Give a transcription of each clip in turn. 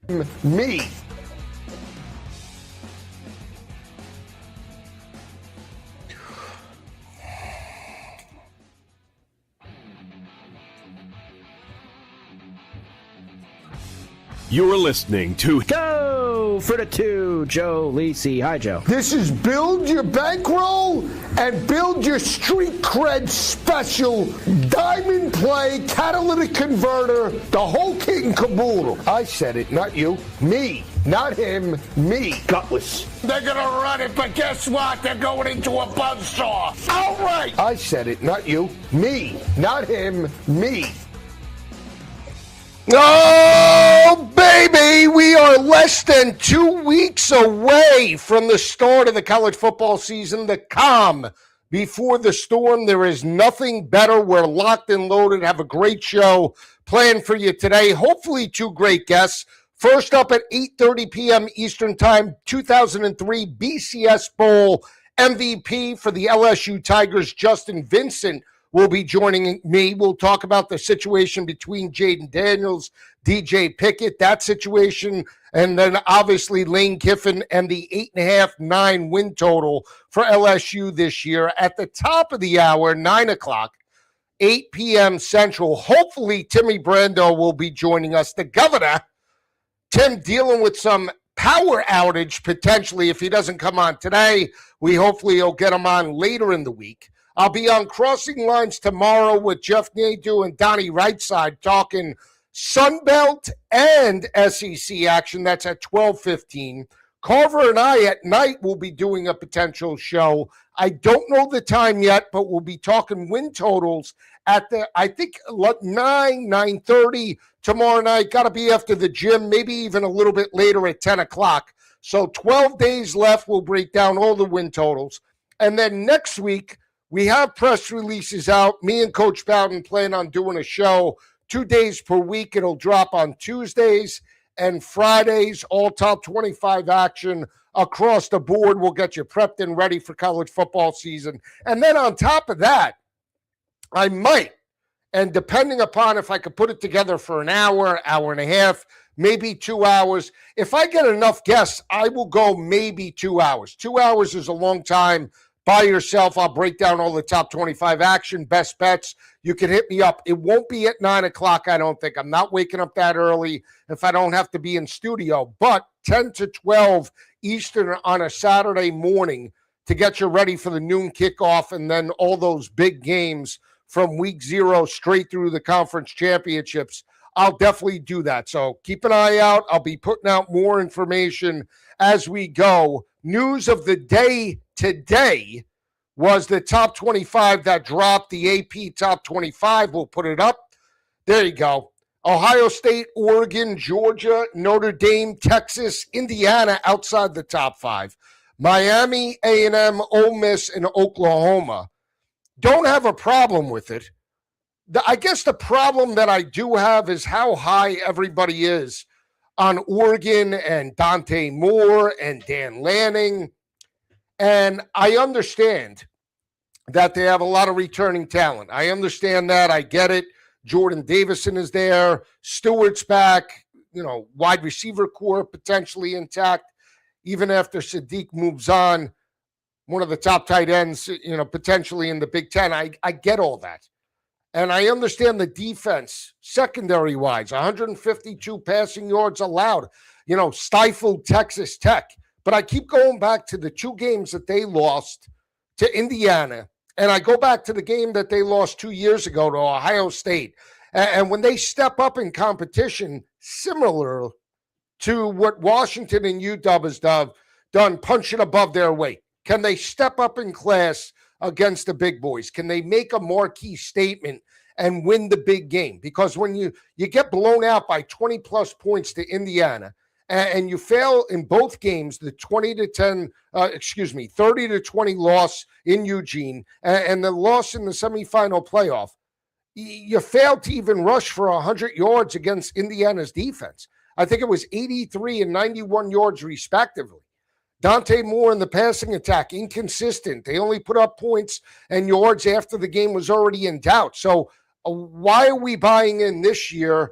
Me. You're listening to Go for the two, Joe Lisi. Hi, Joe. This is Build Your Bankroll and Build Your Street Cred special diamond play catalytic converter, the whole kit and caboodle. I said it, not you. Me. Not him. Me. Gutless. They're going to run it, but guess what? They're going into a buzzsaw. Outright. I said it, not you. Me. Not him. Me. Oh, baby, we are less than 2 weeks away from the start of the college football season, the calm before the storm. There is nothing better. We're locked and loaded. Have a great show planned for you today. Hopefully, two great guests. First up at 8:30 p.m. Eastern Time, 2003 BCS Bowl MVP for the LSU Tigers, Justin Vincent, will be joining me. We'll talk about the situation between Jaden Daniels, DJ Pickett, that situation, and then obviously Lane Kiffin and the 8.5-9 win total for LSU this year. At the top of the hour, 9 o'clock, 8 p.m. Central, hopefully Timmy Brando will be joining us. The governor, Tim, dealing with some power outage potentially if he doesn't come on today. Hopefully he'll get him on later in the week. I'll be on Crossing Lines tomorrow with Jeff Nadeau and Donnie Rightside talking Sunbelt and SEC action. That's at 12:15. Carver and I at night will be doing a potential show. I don't know the time yet, but we'll be talking win totals at I think 9:30 tomorrow night. Got to be after the gym, maybe even a little bit later at 10 o'clock. So 12 days left. We'll break down all the win totals. And then next week, we have press releases out. Me and Coach Bowden plan on doing a show 2 days per week. It'll drop on Tuesdays and Fridays, all top 25 action across the board. We'll get you prepped and ready for college football season. And then on top of that, I might, and depending upon if I could put it together for an hour, hour and a half, maybe 2 hours. If I get enough guests, I will go maybe 2 hours. 2 hours is a long time. By yourself, I'll break down all the top 25 action, best bets. You can hit me up. It won't be at 9 o'clock, I don't think. I'm not waking up that early if I don't have to be in studio. But 10 to 12 Eastern on a Saturday morning to get you ready for the noon kickoff and then all those big games from week 0 straight through the conference championships. I'll definitely do that. So keep an eye out. I'll be putting out more information as we go. News of the day today was the top 25 that dropped, the AP top 25. We'll put it up. There you go. Ohio State, Oregon, Georgia, Notre Dame, Texas, Indiana outside the top 5. Miami, A&M, Ole Miss, and Oklahoma. Don't have a problem with it. I guess the problem that I do have is how high everybody is on Oregon and Dante Moore and Dan Lanning. And I understand that they have a lot of returning talent. I understand that. I get it. Jordan Davison is there. Stewart's back. Wide receiver core potentially intact. Even after Sadiq moves on, one of the top tight ends, potentially in the Big Ten. I get all that. And I understand the defense, secondary-wise, 152 passing yards allowed, stifled Texas Tech. But I keep going back to the 2 games that they lost to Indiana. And I go back to the game that they lost 2 years ago to Ohio State. And when they step up in competition, similar to what Washington and UW has done, punching above their weight. Can they step up in class against the big boys? Can they make a marquee statement and win the big game? Because when you get blown out by 20-plus points to Indiana and you fail in both games, the 30-20 loss in Eugene and the loss in the semifinal playoff, you failed to even rush for 100 yards against Indiana's defense. I think it was 83 and 91 yards respectively. Dante Moore in the passing attack, inconsistent. They only put up points and yards after the game was already in doubt. So why are we buying in this year?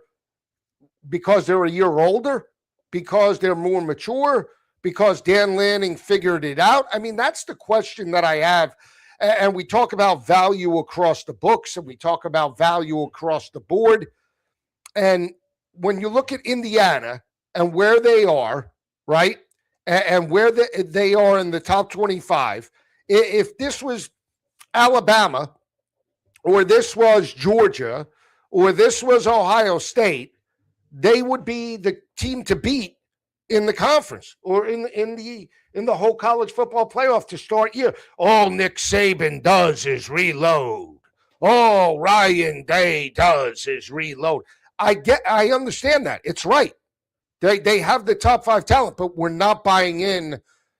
Because they're a year older? because they're more mature, because Dan Lanning figured it out? I mean, that's the question that I have. And we talk about value across the books, and we talk about value across the board. And when you look at Indiana and where they are, right, and where they are in the top 25, if this was Alabama or this was Georgia or this was Ohio State, they would be the team to beat in the conference or in the whole college football playoff to start year. All Nick Saban does is reload. All Ryan Day does is reload. I understand that. It's right. They have the top 5 talent, but we're not buying in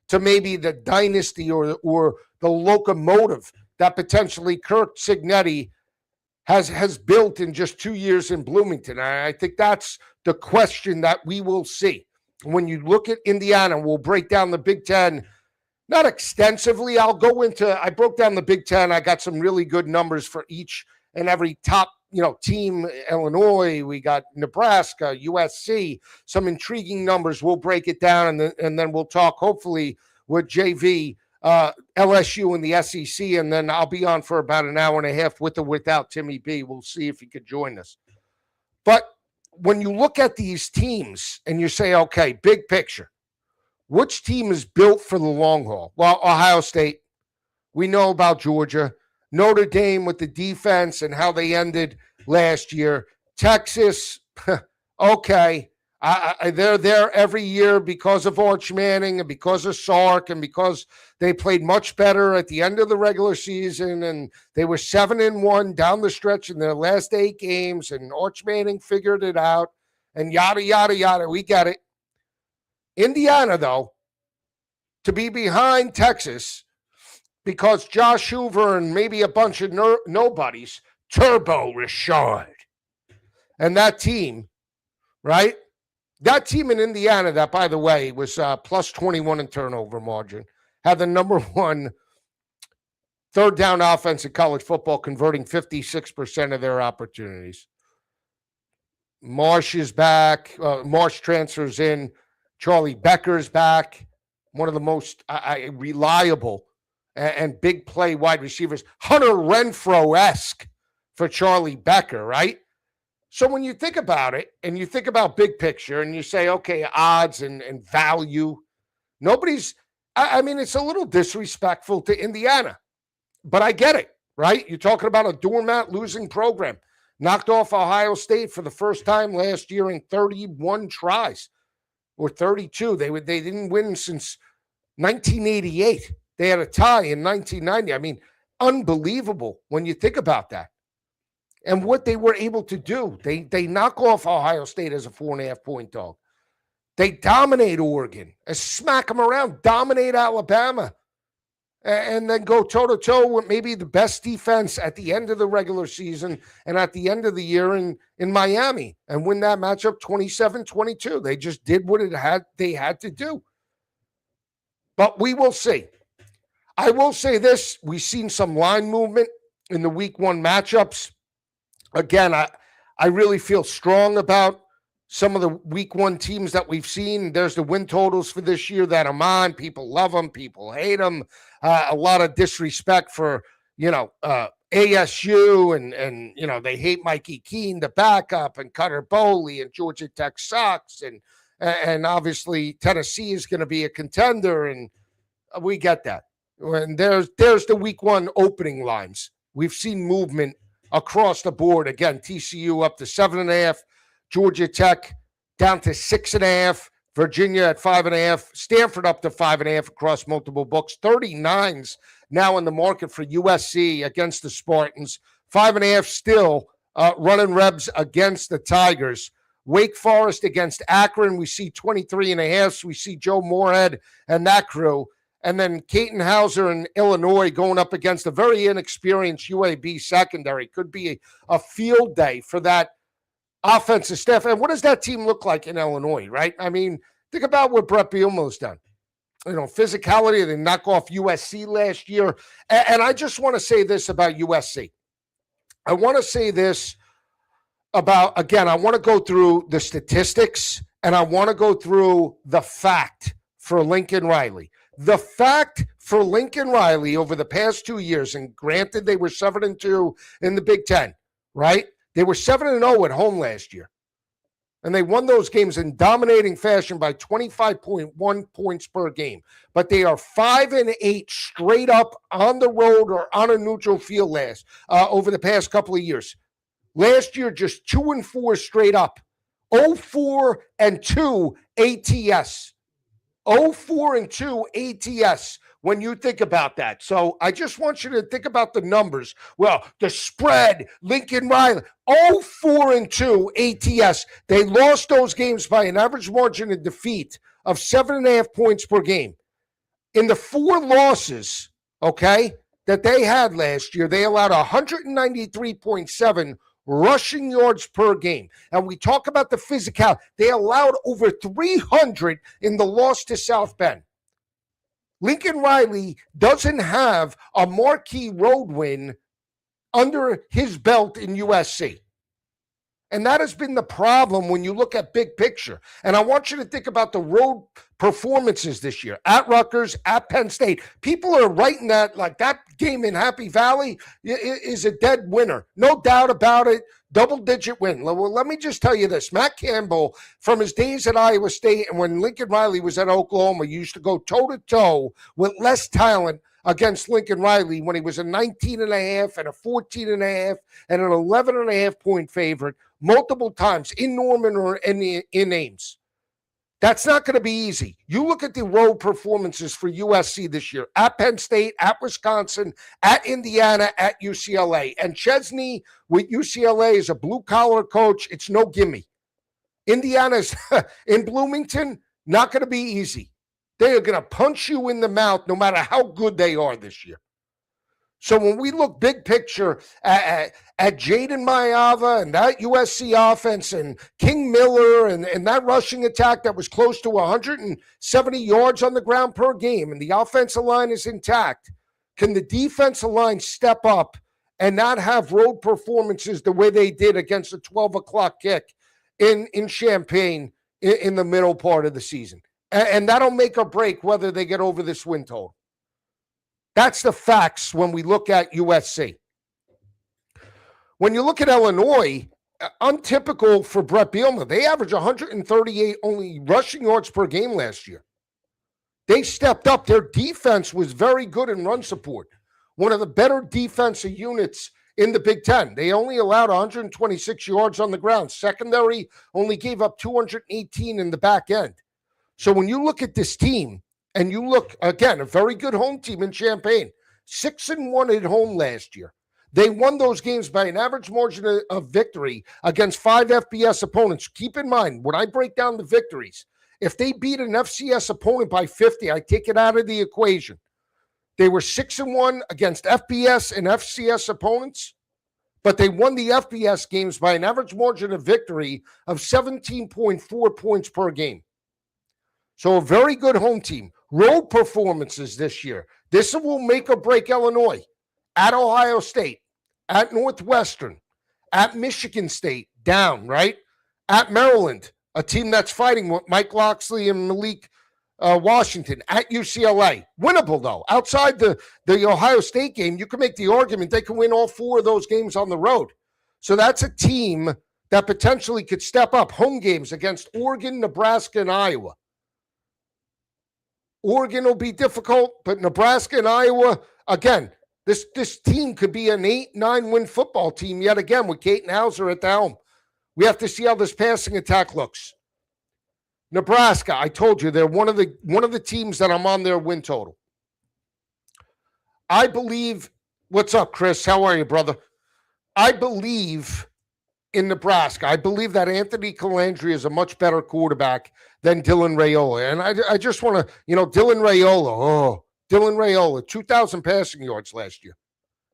to maybe the dynasty or the locomotive that potentially Kirk Cignetti has built in just 2 years in Bloomington. I think that's the question that we will see. When you look at Indiana, we'll break down the Big Ten, not extensively. I broke down the Big Ten. I got some really good numbers for each and every top, team. Illinois, we got Nebraska, USC, some intriguing numbers. We'll break it down, and then we'll talk hopefully with JV, LSU and the SEC, and then I'll be on for about an hour and a half with or without Timmy B. We'll see if he could join us. But when you look at these teams and you say, okay, big picture, which team is built for the long haul? Well, Ohio State. We know about Georgia. Notre Dame with the defense and how they ended last year. Texas, okay. They're there every year because of Arch Manning and because of Sark and because they played much better at the end of the regular season, and they were 7-1 down the stretch in their last 8 games, and Arch Manning figured it out, and yada, yada, yada. We get it. Indiana, though, to be behind Texas because Josh Hoover and maybe a bunch of nobodies, Turbo Rashard, and that team, right? That team in Indiana that, by the way, was plus 21 in turnover margin, had the number 1 third down offense in college football, converting 56% of their opportunities. Marsh is back. Marsh transfers in. Charlie Becker's back. One of the most reliable and big play wide receivers. Hunter Renfro-esque for Charlie Becker, right? So when you think about it and you think about big picture and you say, okay, odds and value, it's a little disrespectful to Indiana, but I get it, right? You're talking about a doormat losing program. Knocked off Ohio State for the first time last year in 31 tries or 32. They didn't win since 1988. They had a tie in 1990. I mean, unbelievable when you think about that. And what they were able to do, they knock off Ohio State as a 4.5-point dog. They dominate Oregon, smack them around, dominate Alabama, and then go toe-to-toe with maybe the best defense at the end of the regular season and at the end of the year in Miami and win that matchup 27-22. They just did what they had to do. But we will see. I will say this. We've seen some line movement in the week 1 matchups. Again, I really feel strong about some of the week 1 teams that we've seen. There's the win totals for this year that I'm on. People love them. People hate them. A lot of disrespect for, ASU and they hate Mikey Keene, the backup, and Cutter Boley, and Georgia Tech sucks. And obviously Tennessee is going to be a contender. And we get that. And there's the week 1 opening lines. We've seen movement across the board. Again, TCU up to 7.5, Georgia Tech down to 6.5, Virginia at 5.5, Stanford up to 5.5 across multiple books. 39s now in the market for USC against the Spartans. 5.5 still running Rebs against the Tigers. Wake Forest against Akron. We see 23.5. We see Joe Moorhead and that crew. And then Caton Hauser in Illinois going up against a very inexperienced UAB secondary. Could be a field day for that offensive staff. And what does that team look like in Illinois, right? I mean, think about what Brett Bielema's done. Physicality, they knock off USC last year. And I just want to say this about USC. I want to say this about, again, I want to go through the statistics and I want to go through the fact for Lincoln Riley. The fact for Lincoln Riley over the past 2 years, and granted they were 7-2 in the Big Ten, right? They were 7-0 at home last year. And they won those games in dominating fashion by 25.1 points per game. But they are 5-8 straight up on the road or on a neutral field over the past couple of years. Last year, just 2-4 straight up. 0-4-2 ATS. 0-4-2 ATS when you think about that. So I just want you to think about the numbers. Well, the spread, Lincoln Riley, 0-4-2 ATS. They lost those games by an average margin of defeat of 7.5 points per game. In the 4 losses, okay, that they had last year, they allowed 193.7 rushing yards per game. And we talk about the physicality. They allowed over 300 in the loss to South Bend. Lincoln Riley doesn't have a marquee road win under his belt in USC. And that has been the problem when you look at big picture. And I want you to think about the road performances this year at Rutgers, at Penn State. People are writing that like that game in Happy Valley is a dead winner. No doubt about it. Double-digit win. Well, let me just tell you this. Matt Campbell, from his days at Iowa State and when Lincoln Riley was at Oklahoma, used to go toe-to-toe with less talent against Lincoln Riley when he was a 19.5 and a 14.5 and an 11.5 point favorite multiple times in Norman or in Ames. That's not going to be easy. You look at the road performances for USC this year at Penn State, at Wisconsin, at Indiana, at UCLA. And Chesney with UCLA is a blue-collar coach. It's no gimme. Indiana's in Bloomington, not going to be easy. They are going to punch you in the mouth no matter how good they are this year. So when we look big picture at Jaden Mayava and that USC offense and King Miller and that rushing attack that was close to 170 yards on the ground per game and the offensive line is intact, can the defensive line step up and not have road performances the way they did against a 12 o'clock kick in Champaign in the middle part of the season? And that'll make or break whether they get over this win total. That's the facts when we look at USC. When you look at Illinois, untypical for Brett Bielema, they averaged 138 only rushing yards per game last year. They stepped up. Their defense was very good in run support. One of the better defensive units in the Big Ten. They only allowed 126 yards on the ground. Secondary only gave up 218 in the back end. So when you look at this team, and you look, again, a very good home team in Champaign, 6-1 at home last year. They won those games by an average margin of victory against 5 FBS opponents. Keep in mind, when I break down the victories, if they beat an FCS opponent by 50, I take it out of the equation. They were 6-1 against FBS and FCS opponents, but they won the FBS games by an average margin of victory of 17.4 points per game. So a very good home team. Road performances this year. This will make or break Illinois. At Ohio State, at Northwestern, at Michigan State, down, right? At Maryland, a team that's fighting with Mike Locksley and Malik Washington. At UCLA, winnable though. Outside the Ohio State game, you can make the argument they can win all 4 of those games on the road. So that's a team that potentially could step up. Home games against Oregon, Nebraska, and Iowa. Oregon will be difficult, but Nebraska and Iowa, again, this team could be an 8-9 win football team yet again with Caton Hauser at the helm. We have to see how this passing attack looks. Nebraska, I told you, they're one of the teams that I'm on their win total. I believe, what's up, Chris? How are you, brother? I believe in Nebraska. I believe that Anthony Calandri is a much better quarterback than Dylan Raiola. And I just want to, Dylan Raiola, 2,000 passing yards last year,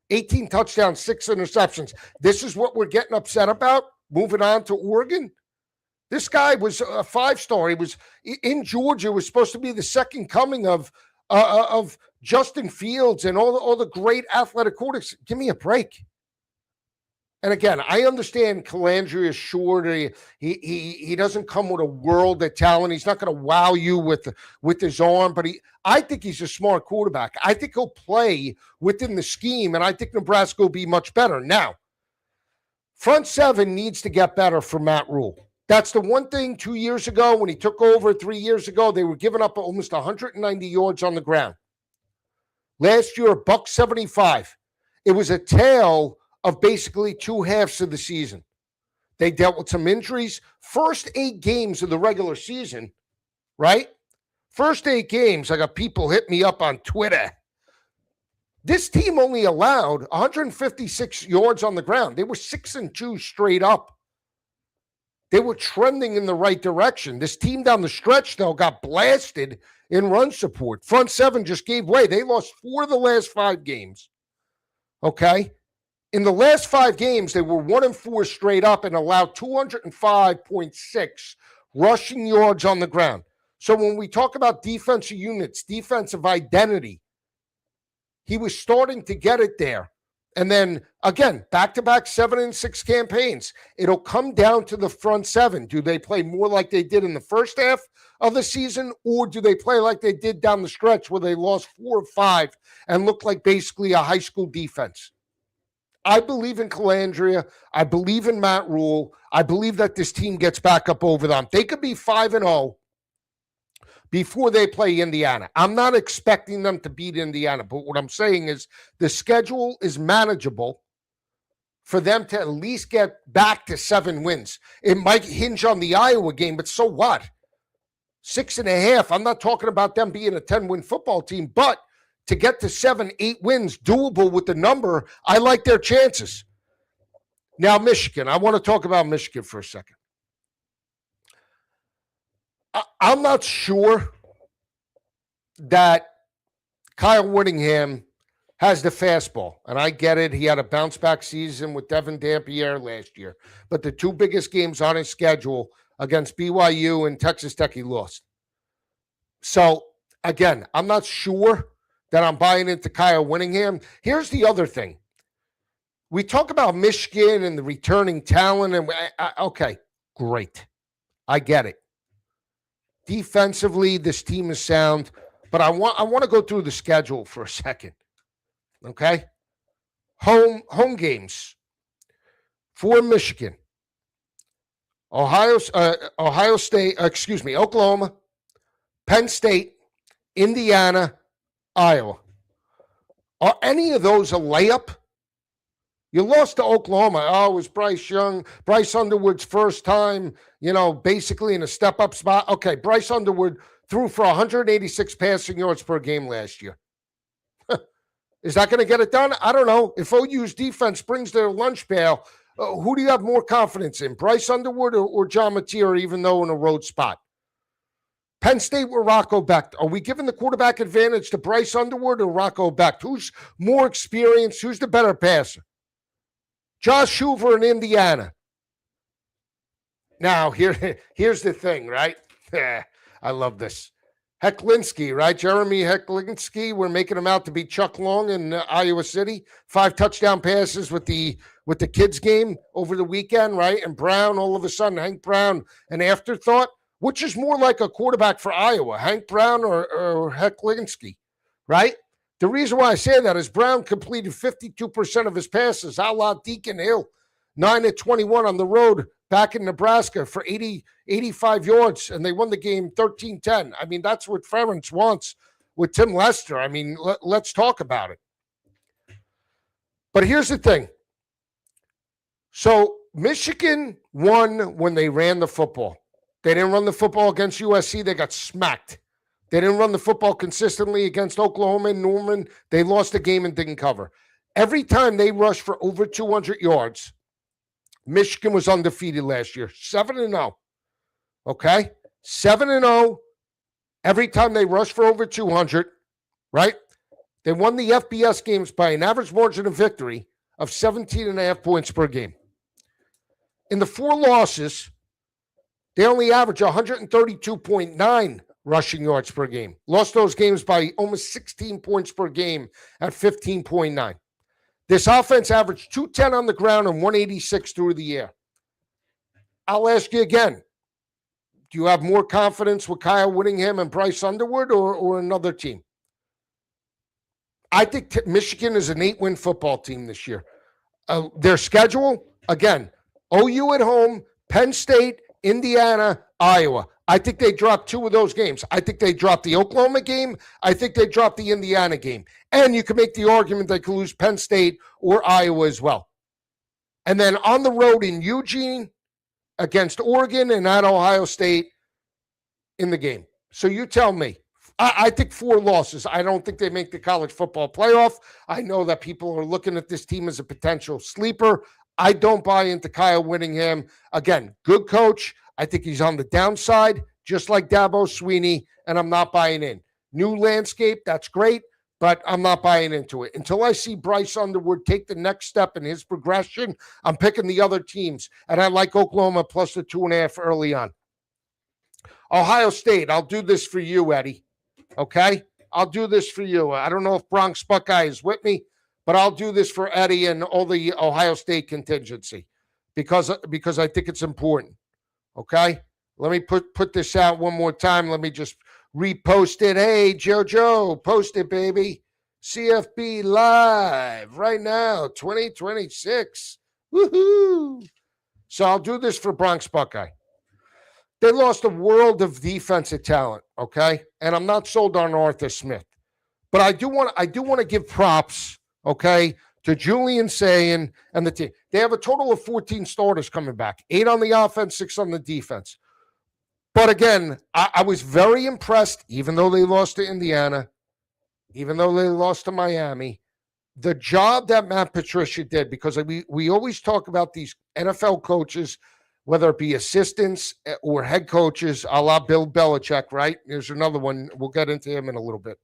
18 touchdowns, 6 interceptions. This is what we're getting upset about, moving on to Oregon. This guy was a 5-star. He was in Georgia, was supposed to be the second coming of Justin Fields and all the great athletic quarterbacks. Give me a break. And again, I understand Calandria is short. He doesn't come with a world of talent. He's not going to wow you with his arm, but I think he's a smart quarterback. I think he'll play within the scheme, and I think Nebraska will be much better. Now, front seven needs to get better for Matt Rule. That's the one thing 2 years ago when he took over 3 years ago, they were giving up almost 190 yards on the ground. Last year, $175. It was a tale of basically two halves of the season. They dealt with some injuries. First 8 games of the regular season, right? First 8 games, I got people hit me up on Twitter. This team only allowed 156 yards on the ground. They were 6-2 straight up. They were trending in the right direction. This team down the stretch, though, got blasted in run support. Front seven just gave way. They lost 4 of the last 5 games. Okay? In the last 5 games, they were 1-4 straight up and allowed 205.6 rushing yards on the ground. So when we talk about defensive units, defensive identity, he was starting to get it there. And then, again, back-to-back 7-6 campaigns. It'll come down to the front seven. Do they play more like they did in the first half of the season, or do they play like they did down the stretch where they lost 4 or 5 and looked like basically a high school defense? I believe in Calandria. I believe in Matt Rule. I believe that this team gets back up over them. They could be 5-0 before they play Indiana. I'm not expecting them to beat Indiana, but what I'm saying is the schedule is manageable for them to at least get back to 7 wins. It might hinge on the Iowa game, but so what? 6.5. I'm not talking about them being a 10-win football team, but to get to 7-8 wins, doable with the number, I like their chances. Now, Michigan. I want to talk about Michigan for a second. I'm not sure that Kyle Whittingham has the fastball, and I get it. He had a bounce-back season with Devin Dampier last year, but the 2 biggest games on his schedule against BYU and Texas Tech, he lost. So, again, I'm not sure that I'm buying into Kyle Whittingham. Here's the other thing. We talk about Michigan and the returning talent, and okay, great. I get it. Defensively, this team is sound, but I want to go through the schedule for a second. Okay? Home games for Michigan. Ohio State, Oklahoma, Penn State, Indiana, Iowa. Are any of those a layup? You lost to Oklahoma. Oh, it was Bryce Underwood's first time, basically in a step-up spot. Okay, Bryce Underwood threw for 186 passing yards per game last year. Is that going to get it done? I don't know. If OU's defense brings their lunch pail, who do you have more confidence in, Bryce Underwood or John Mateer, even though in a road spot? Penn State with Rocco Becht. Are we giving the quarterback advantage to Bryce Underwood or Rocco Becht? Who's more experienced? Who's the better passer? Josh Hoover in Indiana. Now, here's the thing, right? I love this. Hecklinski, right? Jeremy Hecklinski. We're making him out to be Chuck Long in Iowa City. 5 touchdown passes with the kids game over the weekend, right? And Brown, all of a sudden, Hank Brown, an afterthought. Which is more like a quarterback for Iowa, Hank Brown or Hecklinski, right? The reason why I say that is Brown completed 52% of his passes, a la Deacon Hill, 9-21 on the road back in Nebraska for 85 yards, and they won the game 13-10. I mean, that's what Ferentz wants with Tim Lester. I mean, let's talk about it. But here's the thing. So Michigan won when they ran the football. They didn't run the football against USC. They got smacked. They didn't run the football consistently against Oklahoma and Norman. They lost the game and didn't cover. Every time they rushed for over 200 yards, Michigan was undefeated last year, 7-0. Okay? 7-0 every time they rushed for over 200, right? They won the FBS games by an average margin of victory of 17.5 points per game. In the 4 losses, they only average 132.9 rushing yards per game. Lost those games by almost 16 points per game at 15.9. This offense averaged 210 on the ground and 186 through the air. I'll ask you again. Do you have more confidence with Kyle Whittingham and Bryce Underwood or another team? I think Michigan is an 8-win football team this year. Their schedule, again, OU at home, Penn State, Indiana, Iowa. I think they dropped 2 of those games. I think they dropped the Oklahoma game. I think they dropped the Indiana game. And you can make the argument they could lose Penn State or Iowa as well. And then on the road in Eugene against Oregon and at Ohio State in the game. So you tell me. I think 4 losses. I don't think they make the college football playoff. I know that people are looking at this team as a potential sleeper. I don't buy into Kyle Whittingham. Again, good coach. I think he's on the downside, just like Dabo Swinney, and I'm not buying in. New landscape, that's great, but I'm not buying into it. Until I see Bryce Underwood take the next step in his progression, I'm picking the other teams, and I like Oklahoma plus the 2.5 early on. Ohio State, I'll do this for you, Eddie. Okay? I'll do this for you. I don't know if Bronx Buckeye is with me, but I'll do this for Eddie and all the Ohio State contingency because I think it's important. Okay? Let me put this out one more time. Let me just repost it. Hey, JoJo, post it, baby. CFB live right now, 2026. Woohoo! So I'll do this for Bronx Buckeye. They lost a world of defensive talent, okay? And I'm not sold on Arthur Smith. But I do want to give props, okay, to Julian Sayin and the team. They have a total of 14 starters coming back, 8 on the offense, 6 on the defense. But again, I was very impressed, even though they lost to Indiana, even though they lost to Miami, the job that Matt Patricia did, because we always talk about these NFL coaches, whether it be assistants or head coaches, a la Bill Belichick, right? There's another one. We'll get into him in a little bit.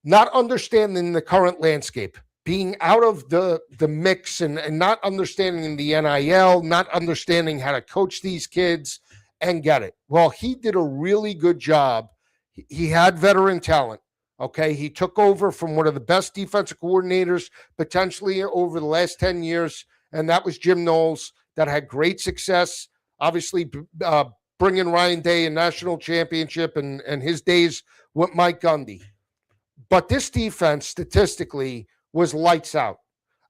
Not understanding the current landscape, being out of the mix and not understanding the NIL, not understanding how to coach these kids and get it. Well, he did a really good job. He had veteran talent, okay? He took over from one of the best defensive coordinators potentially over the last 10 years, and that was Jim Knowles. That had great success, obviously bringing Ryan Day a national championship and his days with Mike Gundy. But this defense, statistically, was lights out.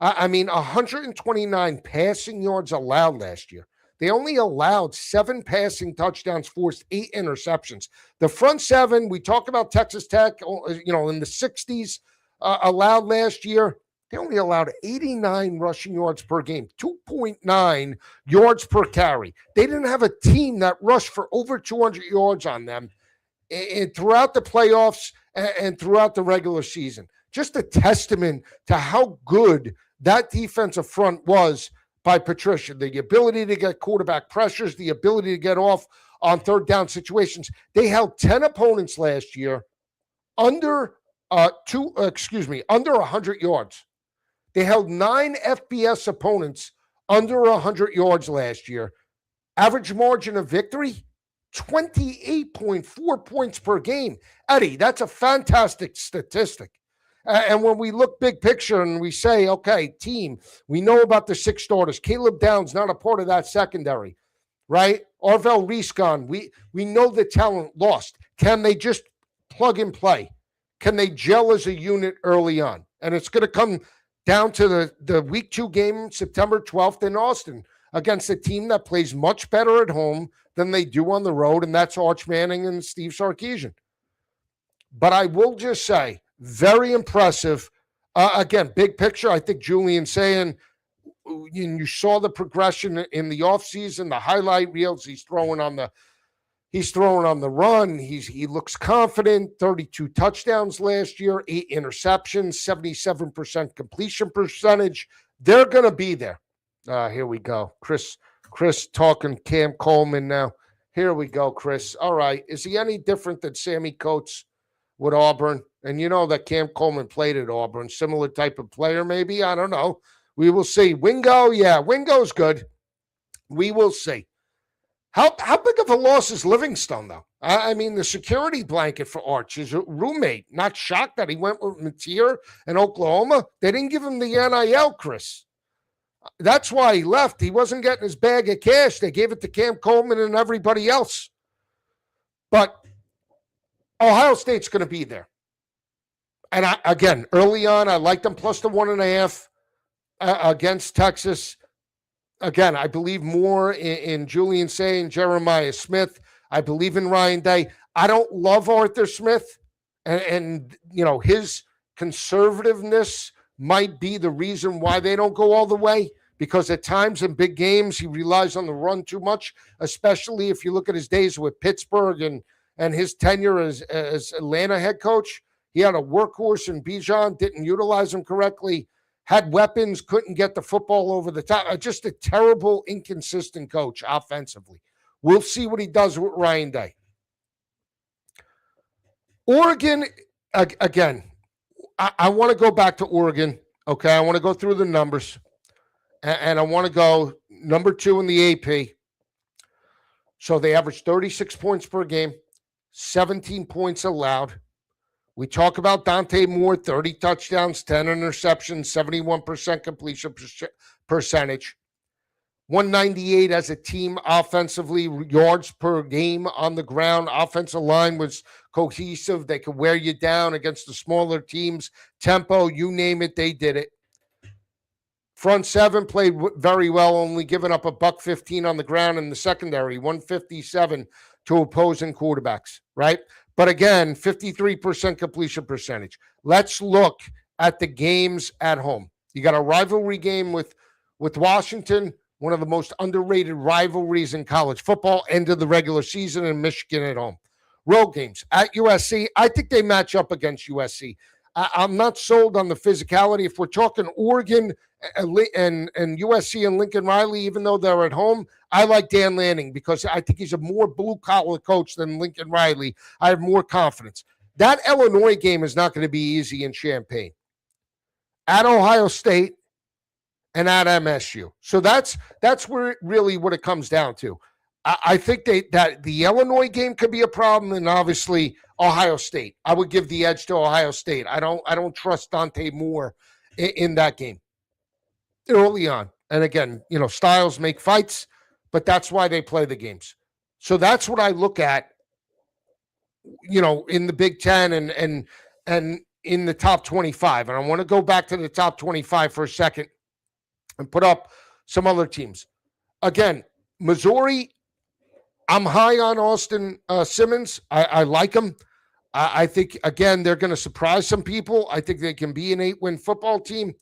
I mean, 129 passing yards allowed last year. They only allowed 7 passing touchdowns, forced 8 interceptions. The front 7, we talk about Texas Tech, in the 60s, allowed last year. They only allowed 89 rushing yards per game, 2.9 yards per carry. They didn't have a team that rushed for over 200 yards on them and throughout the playoffs and throughout the regular season. Just a testament to how good that defensive front was by Patricia. The ability to get quarterback pressures, the ability to get off on third down situations. They held 10 opponents last year under 100 yards. They held 9 FBS opponents under 100 yards last year. Average margin of victory, 28.4 points per game. Eddie, that's a fantastic statistic. And when we look big picture and we say, okay, team, we know about the 6 starters. Caleb Downs not a part of that secondary, right? Arvell Reese gone. We know the talent lost. Can they just plug and play? Can they gel as a unit early on? And it's going to come down to the week 2 game, September 12th in Austin, against a team that plays much better at home than they do on the road, and that's Arch Manning and Steve Sarkisian. But I will just say, very impressive. Again, big picture, I think Julian saying, you saw the progression in the offseason, the highlight reels, he's throwing on the run. He looks confident. 32 touchdowns last year, 8 interceptions, 77% completion percentage. They're going to be there. Here we go. Chris talking Cam Coleman now. Here we go, Chris. All right. Is he any different than Sammy Coates with Auburn? And you know that Cam Coleman played at Auburn. Similar type of player, maybe. I don't know. We will see. Wingo, yeah. Wingo's good. We will see. How big of a loss is Livingstone, though? I mean, the security blanket for Arch is a roommate. Not shocked that he went with Mateer in Oklahoma. They didn't give him the NIL, Chris. That's why he left. He wasn't getting his bag of cash. They gave it to Cam Coleman and everybody else. But Ohio State's going to be there. And again, early on, I liked them plus the 1.5 against Texas. Again, I believe more in Julian Say and Jeremiah Smith. I believe in Ryan Day. I don't love Arthur Smith, and his conservativeness might be the reason why they don't go all the way, because at times in big games he relies on the run too much, especially if you look at his days with Pittsburgh and his tenure as Atlanta head coach. He had a workhorse in Bijan, didn't utilize him correctly, had weapons, couldn't get the football over the top. Just a terrible, inconsistent coach offensively. We'll see what he does with Ryan Day. Oregon, again, I want to go back to Oregon, okay? I want to go through the numbers, and I want to go number 2 in the AP. So they average 36 points per game, 17 points allowed. We talk about Dante Moore, 30 touchdowns, 10 interceptions, 71% completion percentage. 198 as a team offensively, yards per game on the ground. Offensive line was cohesive. They could wear you down against the smaller teams. Tempo, you name it, they did it. Front seven played very well, only giving up $115 on the ground in the secondary, 157 to opposing quarterbacks, right? But again, 53% completion percentage. Let's look at the games at home. You got a rivalry game with Washington, one of the most underrated rivalries in college football, end of the regular season, and Michigan at home. Road games at USC. I think they match up against USC. I'm not sold on the physicality. If we're talking Oregon and USC and Lincoln Riley, even though they're at home, I like Dan Lanning because I think he's a more blue-collar coach than Lincoln Riley. I have more confidence. That Illinois game is not going to be easy in Champaign. At Ohio State and at MSU. So that's where really what it comes down to. I think that the Illinois game could be a problem, and obviously Ohio State. I would give the edge to Ohio State. I don't trust Dante Moore in that game early on. And again, styles make fights, but that's why they play the games. So that's what I look at, in the Big Ten and in the top 25. And I want to go back to the top 25 for a second and put up some other teams. Again, Missouri, I'm high on Austin Simmons. I like him. I think, again, they're going to surprise some people. I think they can be an 8-win football team.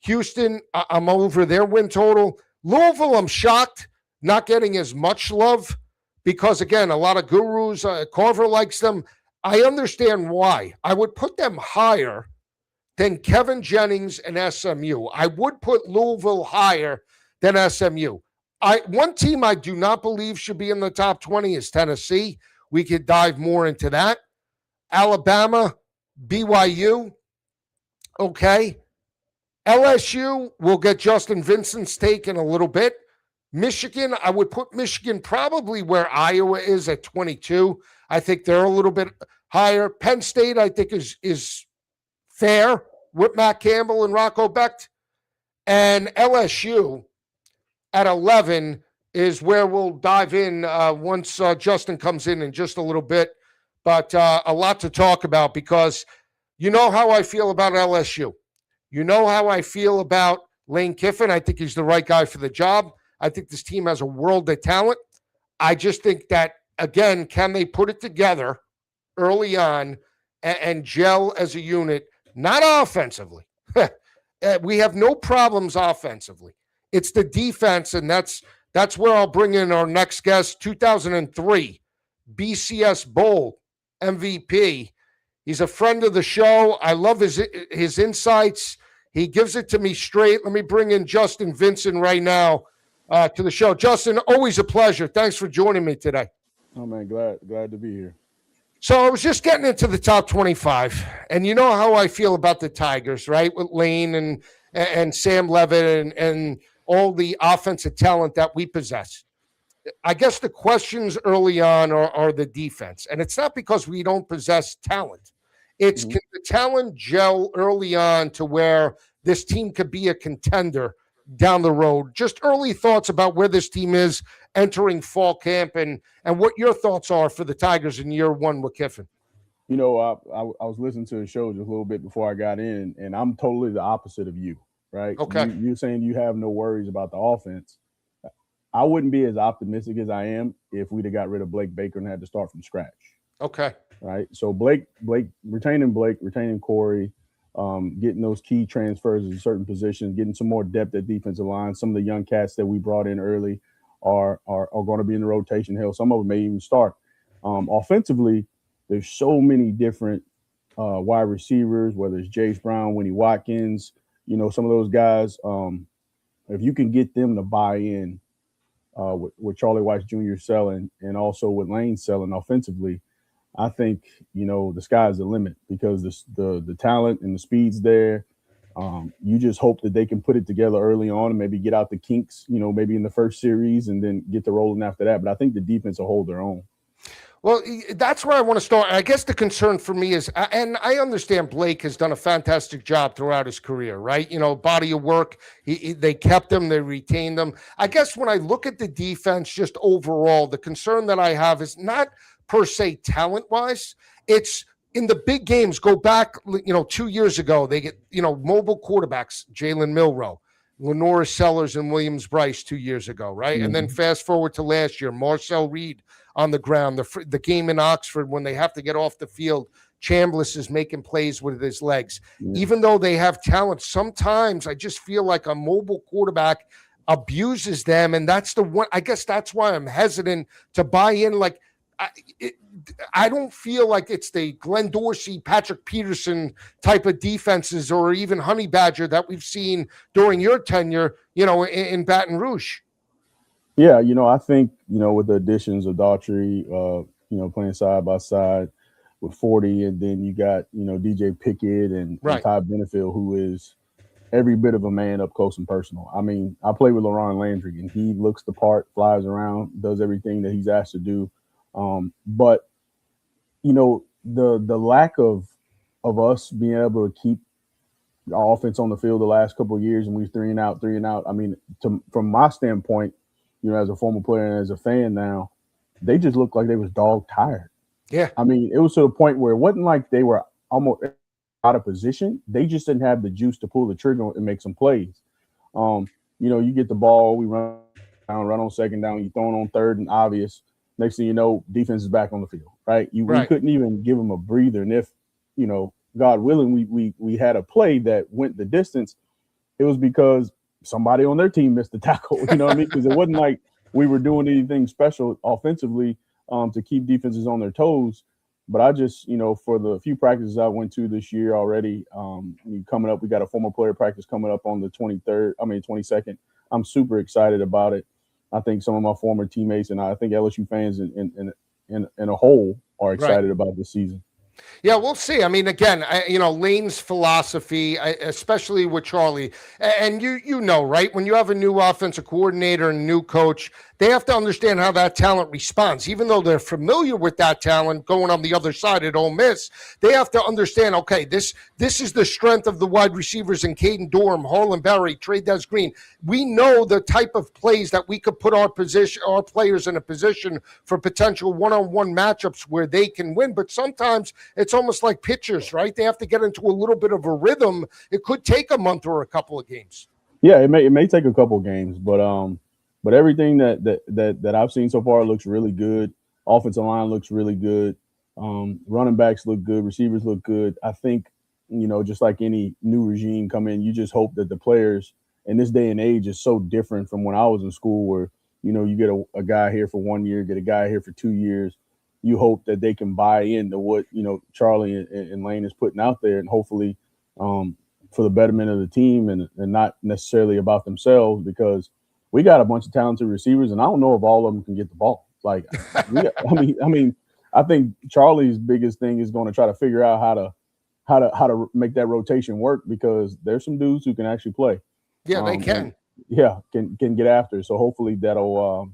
Houston, I'm over their win total. Louisville, I'm shocked not getting as much love because, again, a lot of gurus, Carver likes them. I understand why. I would put them higher than Kevin Jennings and SMU. I would put Louisville higher than SMU. One team I do not believe should be in the top 20 is Tennessee. We could dive more into that. Alabama, BYU, okay. LSU, we'll get Justin Vincent's take in a little bit. Michigan, I would put Michigan probably where Iowa is at 22. I think they're a little bit higher. Penn State, I think, is fair with Matt Campbell and Rocco Becht. And LSU at 11 is where we'll dive in once Justin comes in just a little bit. But a lot to talk about because you know how I feel about LSU. You know how I feel about Lane Kiffin. I think he's the right guy for the job. I think this team has a world of talent. I just think that, again, can they put it together early on and gel as a unit, not offensively. We have no problems offensively. It's the defense, and that's where I'll bring in our next guest, 2003 BCS Bowl MVP. He's a friend of the show. I love his insights. He gives it to me straight. Let me bring in Justin Vincent right now to the show. Justin, always a pleasure. Thanks for joining me today. Oh, man, glad to be here. So I was just getting into the top 25, and you know how I feel about the Tigers, right? With Lane and Sam Levitt and all the offensive talent that we possess. I guess the questions early on are the defense. And it's not because we don't possess talent. It's can the talent gel early on to where this team could be a contender down the road? Just early thoughts about where this team is entering fall camp and what your thoughts are for the Tigers in year one with Kiffin. You know, I was listening to the show just a little bit before I got in, and I'm totally the opposite of you, right? Okay. You're saying you have no worries about the offense. I wouldn't be as optimistic as I am if we'd have got rid of Blake Baker and had to start from scratch. Okay. Right. So retaining Corey, getting those key transfers in certain positions, getting some more depth at defensive line. Some of the young cats that we brought in early are going to be in the rotation. Hell, some of them may even start. Offensively, there's so many different wide receivers, whether it's Jace Brown, Winnie Watkins, some of those guys. If you can get them to buy in with Charlie Weiss Jr. selling and also with Lane selling offensively, I think, the sky's the limit because the talent and the speed's there. You just hope that they can put it together early on and maybe get out the kinks, maybe in the first series and then get to rolling after that. But I think the defense will hold their own. Well, that's where I want to start. I guess the concern for me is, and I understand Blake has done a fantastic job throughout his career, right? Body of work. They kept him, they retained him. I guess when I look at the defense, just overall, the concern that I have is not per se talent-wise. It's in the big games. Go back, 2 years ago, they get, mobile quarterbacks, Jalen Milroe, Lenora Sellers, and Williams Bryce 2 years ago, right? Mm-hmm. And then fast forward to last year, Marcel Reed on the ground, the game in Oxford when they have to get off the field, Chambliss is making plays with his legs. Yeah. Even though they have talent, sometimes I just feel like a mobile quarterback abuses them, and that's the one. I guess that's why I'm hesitant to buy in. Like, I don't feel like it's the Glenn Dorsey, Patrick Peterson type of defenses or even Honey Badger that we've seen during your tenure, in Baton Rouge. Yeah, I think, with the additions of Daughtry, playing side by side with 40, and then you got, DJ Pickett and Ty Benefield, who is every bit of a man up close and personal. I mean, I play with LaRon Landry, and he looks the part, flies around, does everything that he's asked to do. But, the lack of us being able to keep our offense on the field the last couple of years, and we're three and out. I mean, from my standpoint, as a former player and as a fan now, they just looked like they was dog tired. Yeah. I mean, it was to the point where it wasn't like they were almost out of position. They just didn't have the juice to pull the trigger and make some plays. You get the ball, we run on second down, you throw it on third and obvious. Next thing you know, defense is back on the field, right? We couldn't even give them a breather. And if, God willing, we had a play that went the distance, it was because somebody on their team missed the tackle, you know what I mean? Because it wasn't like we were doing anything special offensively to keep defenses on their toes. But I just, for the few practices I went to this year already, coming up, we got a former player practice coming up on the 22nd. I'm super excited about it. I think some of my former teammates and I think LSU fans in a whole are excited about this season. Yeah, we'll see. I mean, again, Lane's philosophy, especially with Charlie, and you know, right? When you have a new offensive coordinator and a new coach, they have to understand how that talent responds. Even though they're familiar with that talent going on the other side at Ole Miss, they have to understand, okay, this is the strength of the wide receivers in Caden Durham, Harlan Berry, Trey-Des Green. We know the type of plays that we could put our players in a position for potential one-on-one matchups where they can win. But sometimes it's almost like pitchers, right? They have to get into a little bit of a rhythm. It could take a month or a couple of games. Yeah, it may take a couple of games, but everything that I've seen so far looks really good. Offensive line looks really good. Running backs look good. Receivers look good. I think, just like any new regime come in, you just hope that the players in this day and age is so different from when I was in school where, you get a guy here for 1 year, get a guy here for 2 years. You hope that they can buy into what, Charlie and Lane is putting out there, and hopefully for the betterment of the team and not necessarily about themselves, because we got a bunch of talented receivers, and I don't know if all of them can get the ball. Like, I think Charlie's biggest thing is going to try to figure out how to make that rotation work, because there's some dudes who can actually play. Yeah, they can. Can get after. So hopefully that'll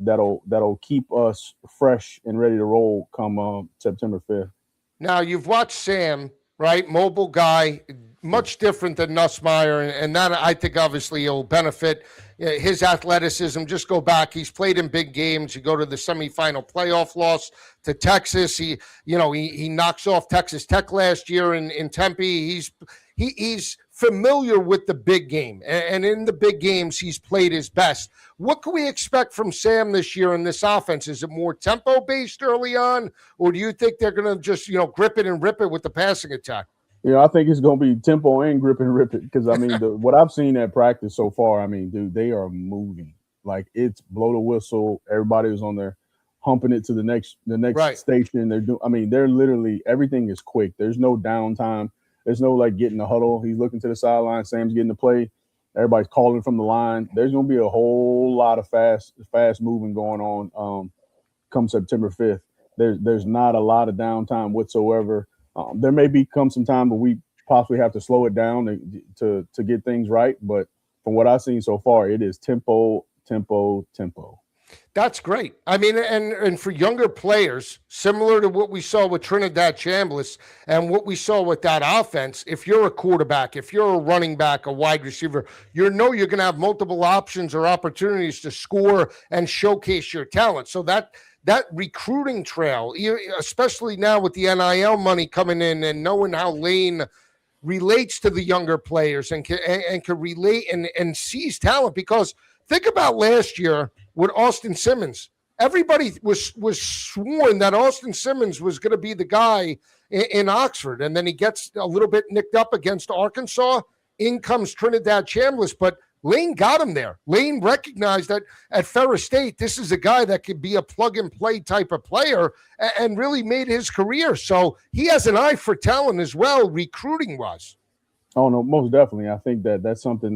that'll keep us fresh and ready to roll come September 5th. Now, you've watched Sam, right? Mobile guy, much different than Nussmeier, and that I think obviously will benefit his athleticism. Just go back. He's played in big games. You go to the semifinal playoff loss to Texas. He knocks off Texas Tech last year in Tempe. He's familiar with the big game, and in the big games, he's played his best. What can we expect from Sam this year in this offense? Is it more tempo-based early on, or do you think they're going to just, grip it and rip it with the passing attack? I think it's going to be tempo and grip and rip it because, what I've seen at practice so far, dude, they are moving. Like, it's blow the whistle. Everybody was on there humping it to the next right. station. They're literally, everything is quick. There's no downtime. There's no, getting the huddle. He's looking to the sideline. Sam's getting the play. Everybody's calling from the line. There's going to be a whole lot of fast moving going on come September 5th. There's not a lot of downtime whatsoever. There may become some time where we possibly have to slow it down to get things right. But from what I've seen so far, it is tempo, tempo, tempo. That's great. And for younger players, similar to what we saw with Trinidad Chambliss and what we saw with that offense, if you're a quarterback, if you're a running back, a wide receiver, you're going to have multiple options or opportunities to score and showcase your talent. So that recruiting trail, especially now with the NIL money coming in and knowing how Lane relates to the younger players and can relate and sees talent, because think about last year with Austin Simmons. Everybody was sworn that Austin Simmons was going to be the guy in Oxford, and then he gets a little bit nicked up against Arkansas. In comes Trinidad Chambliss, but Lane got him there. Lane recognized that at Ferris State, this is a guy that could be a plug-and-play type of player and really made his career. So he has an eye for talent as well, recruiting-wise. Oh, no, most definitely. I think that's something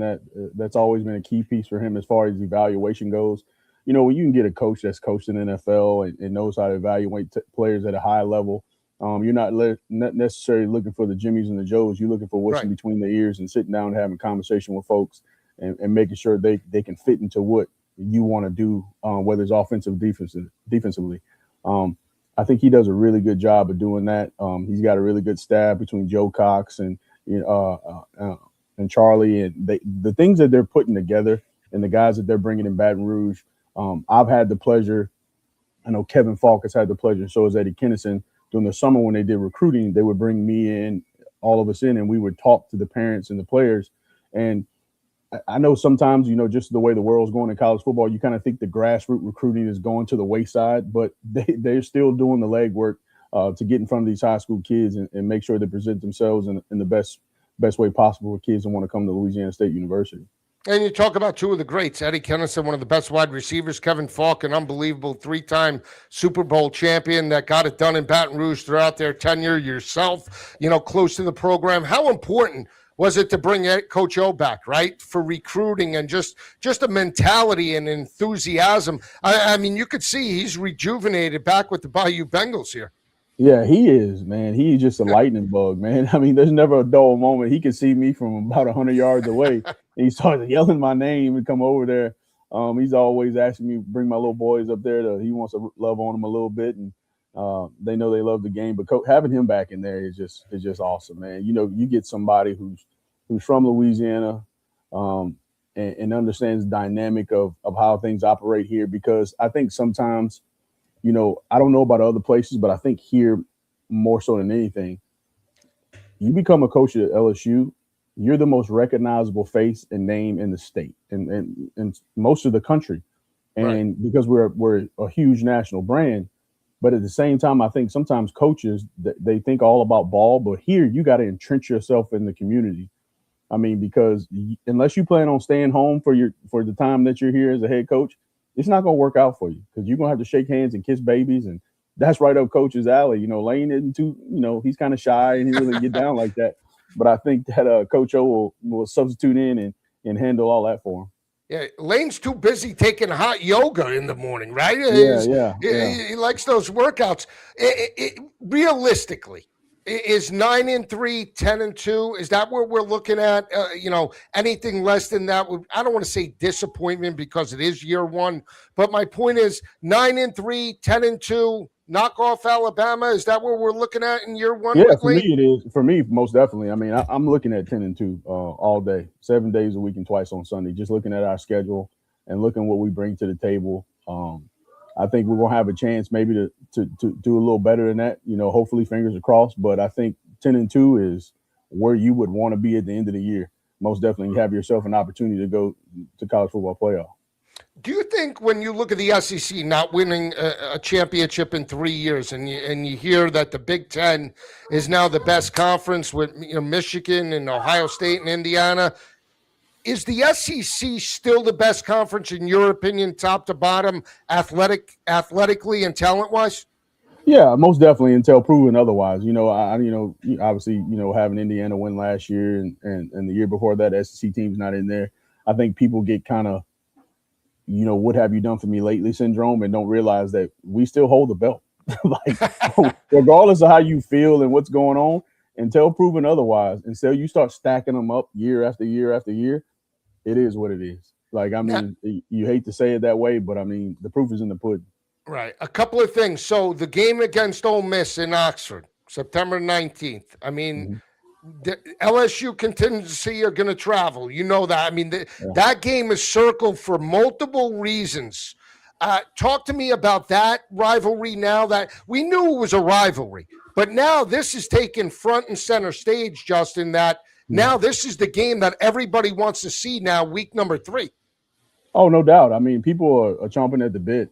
that's always been a key piece for him as far as evaluation goes. When you can get a coach that's coached in the NFL and knows how to evaluate players at a high level, you're not necessarily looking for the Jimmies and the Joes. You're looking for what's in between the ears and sitting down and having a conversation with folks and making sure they can fit into what you want to do, whether it's offensive, defensively. I think he does a really good job of doing that. He's got a really good staff between Joe Cox and Charlie, and the things that they're putting together and the guys that they're bringing in Baton Rouge. I've had the pleasure. I know Kevin Falk has had the pleasure. So has Eddie Kennison. During the summer when they did recruiting, they would bring me in, all of us in, and we would talk to the parents and the players. And I know sometimes, just the way the world's going in college football, you kind of think the grassroots recruiting is going to the wayside, but they're still doing the legwork to get in front of these high school kids and make sure they present themselves in the best way possible for kids that want to come to Louisiana State University. And you talk about two of the greats, Eddie Kennison, one of the best wide receivers, Kevin Falk, an unbelievable 3-time Super Bowl champion that got it done in Baton Rouge throughout their tenure, yourself, close to the program. How important was it to bring Coach O back, right, for recruiting and just a mentality and enthusiasm? You could see he's rejuvenated back with the Bayou Bengals here. Yeah, he is, man. He's just a lightning bug, man. There's never a dull moment. He can see me from about 100 yards away, and he starts yelling my name and come over there. He's always asking me to bring my little boys up there. He wants to love on them a little bit, and they know they love the game. But having him back in there is just awesome, man. You get somebody who's from Louisiana and understands the dynamic of how things operate here, because I think sometimes – I don't know about other places, but I think here more so than anything, you become a coach at LSU, you're the most recognizable face and name in the state and most of the country. And because we're a huge national brand, but at the same time, I think sometimes coaches, they think all about ball, but here you got to entrench yourself in the community. Because unless you plan on staying home for the time that you're here as a head coach, it's not going to work out for you because you're going to have to shake hands and kiss babies. And that's right up Coach's alley. Lane isn't too, he's kind of shy and he doesn't get down like that. But I think that Coach O will substitute in and handle all that for him. Yeah, Lane's too busy taking hot yoga in the morning, right? Yeah. He likes those workouts. Realistically, Is 9-3, 10-2? Is that where we're looking at? Anything less than that would, I don't want to say disappointment because it is year one, but my point is 9-3, 10-2, knock off Alabama. Is that where we're looking at in year one? Yeah, for Whitley? me it is. For me, most definitely. I mean, I'm looking at 10-2 all day, 7 days a week and twice on Sunday. Just looking at our schedule and looking what we bring to the table. I think we're gonna have a chance maybe to do a little better than that. Hopefully, fingers crossed. But I think 10-2 is where you would want to be at the end of the year. Most definitely, you have yourself an opportunity to go to college football playoff. Do you think when you look at the SEC not winning a championship in 3 years, and you hear that the Big Ten is now the best conference with Michigan and Ohio State and Indiana, is the SEC still the best conference in your opinion, top to bottom, athletically and talent wise? Yeah, most definitely until proven otherwise. Obviously, having Indiana win last year and the year before that, SEC team's not in there. I think people get kind of, what have you done for me lately syndrome and don't realize that we still hold the belt. Like, regardless of how you feel and what's going on, until proven otherwise, until you start stacking them up year after year after year, it is what it is. Like, I mean, you hate to say it that way, but I mean, the proof is in the pudding. Right. A couple of things. So the game against Ole Miss in Oxford, September 19th. I mean, the LSU contingency are going to travel. You know that. I mean, that game is circled for multiple reasons. Talk to me about that rivalry now that we knew it was a rivalry, but now this is taken front and center stage, Justin, that now this is the game that everybody wants to see now, week number 3. Oh, no doubt. I mean, people are chomping at the bit.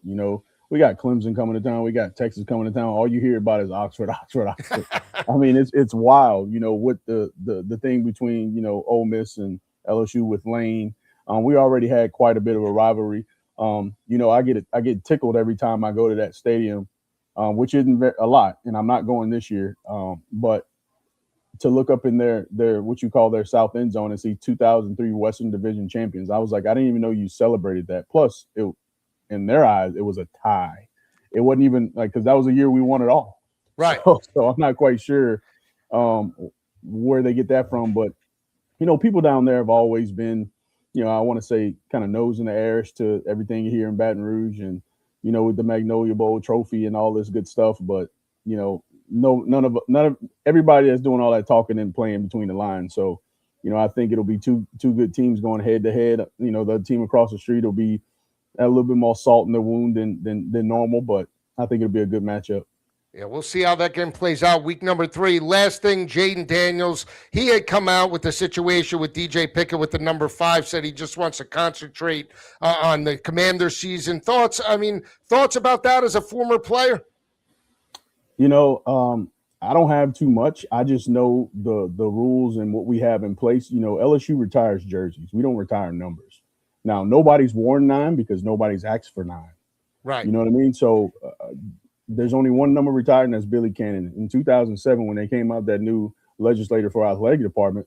We got Clemson coming to town. We got Texas coming to town. All you hear about is Oxford. I mean, it's wild, with the thing between, Ole Miss and LSU with Lane. We already had quite a bit of a rivalry. I get tickled every time I go to that stadium, which isn't a lot, and I'm not going this year. But to look up in their what you call their South End zone and see 2003 Western Division champions, I was like, I didn't even know you celebrated that. Plus, in their eyes, it was a tie. It wasn't even like, because that was a year we won it all. Right. So I'm not quite sure where they get that from, but people down there have always been, I want to say kind of nose in the air to everything you hear in Baton Rouge and, with the Magnolia Bowl trophy and all this good stuff. But, none of everybody that's doing all that talking and playing between the lines. So, I think it'll be two good teams going head to head. The team across the street will be a little bit more salt in the wound than normal, but I think it'll be a good matchup. Yeah, we'll see how that game plays out. Week number 3. Last thing, Jaden Daniels, he had come out with the situation with DJ Pickett with the number 5, said he just wants to concentrate on the Commander season. Thoughts about that as a former player? I don't have too much. I just know the rules and what we have in place. LSU retires jerseys. We don't retire numbers. Now, nobody's worn 9 because nobody's asked for 9. Right. You know what I mean? So there's only one number retired, and that's Billy Cannon. In 2007, when they came out that new legislator for our athletic department,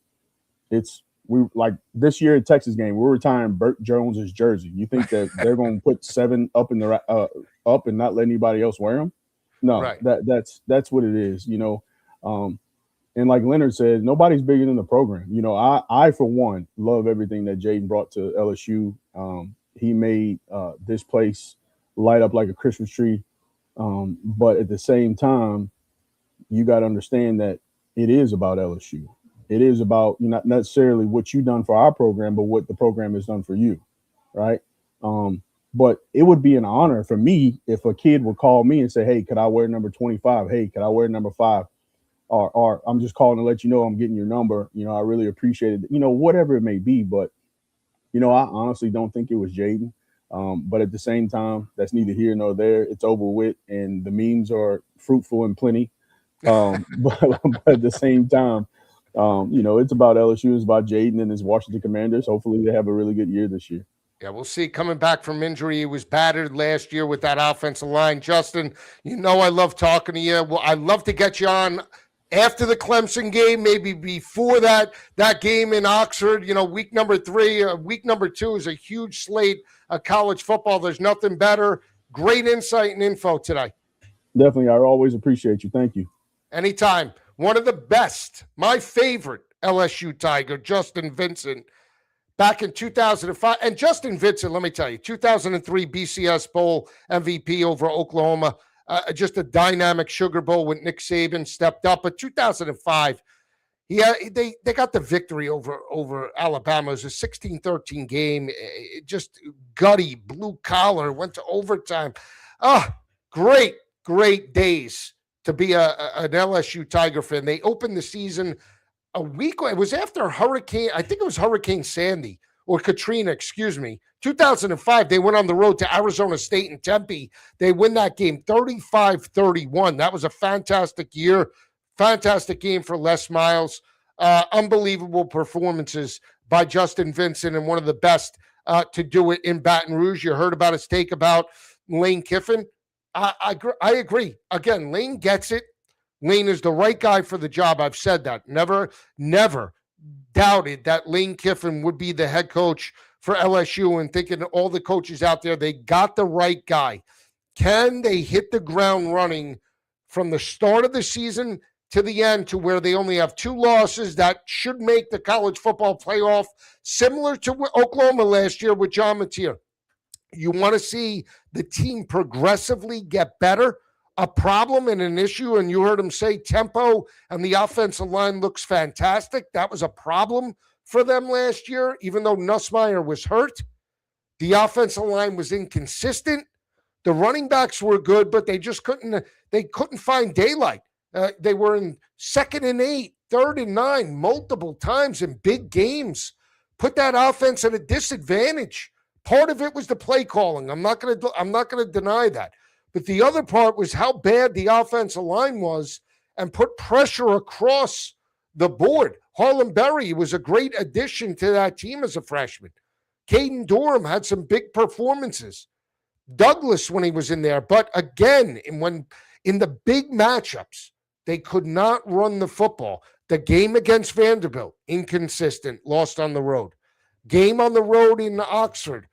we like this year at Texas game, we're retiring Burt Jones's jersey. You think that they're going to put 7 up in the up and not let anybody else wear them? No, right. That's what it is. And like Leonard said, nobody's bigger than the program. I for one love everything that Jaden brought to LSU. He made this place light up like a Christmas tree. But at the same time, you got to understand that it is about LSU. It is about not necessarily what you've done for our program, but what the program has done for you, right? But it would be an honor for me if a kid would call me and say, hey, could I wear number 25? Hey, could I wear number 5? Or I'm just calling to let you know I'm getting your number. I really appreciate it. Whatever it may be. But, I honestly don't think it was Jaden. But at the same time, that's neither here nor there. It's over with, and the memes are fruitful and plenty. But at the same time, it's about LSU. It's about Jaden and his Washington Commanders. Hopefully they have a really good year this year. Yeah, we'll see. Coming back from injury, he was battered last year with that offensive line. Justin, I love talking to you. Well, I'd love to get you on after the Clemson game, maybe before that game in Oxford. Week number 3, week number 2 is a huge slate of college football. There's nothing better. Great insight and info today. Definitely. I always appreciate you. Thank you. Anytime. one of the best, my favorite LSU Tiger, Justin Vincent, back in 2005. And Justin Vincent, let me tell you, 2003 BCS Bowl MVP over Oklahoma, just a dynamic Sugar Bowl with Nick Saban stepped up. But 2005, they got the victory over Alabama. It was a 16-13 game. It just gutty, blue collar, went to overtime. Great days to be an LSU Tiger fan. They opened the season a week. It was after Hurricane, I think it was Hurricane Sandy or Katrina, excuse me. 2005, they went on the road to Arizona State and Tempe. They win that game 35-31. That was a fantastic year. Fantastic game for Les Miles. Unbelievable performances by Justin Vincent, and one of the best to do it in Baton Rouge. You heard about his take about Lane Kiffin. I agree. Again, Lane gets it. Lane is the right guy for the job. I've said that. Never doubted that Lane Kiffin would be the head coach for LSU, and thinking all the coaches out there, they got the right guy. Can they hit the ground running from the start of the season to the end, to where they only have 2 losses that should make the college football playoff, similar to Oklahoma last year with John Mateer? You want to see the team progressively get better. A problem and an issue, and you heard him say tempo and the offensive line looks fantastic. That was a problem for them last year, even though Nussmeier was hurt. The offensive line was inconsistent. The running backs were good, but they just couldn't find daylight. They were in 2nd and 8, 3rd and 9 multiple times in big games. Put that offense at a disadvantage. Part of it was the play calling. I'm not going to deny that. But the other part was how bad the offensive line was, and put pressure across the board. Harlem Berry was a great addition to that team as a freshman. Caden Durham had some big performances. Douglas when he was in there. But again, in the big matchups, they could not run the football. The game against Vanderbilt, inconsistent, lost on the road. Game on the road in Oxford,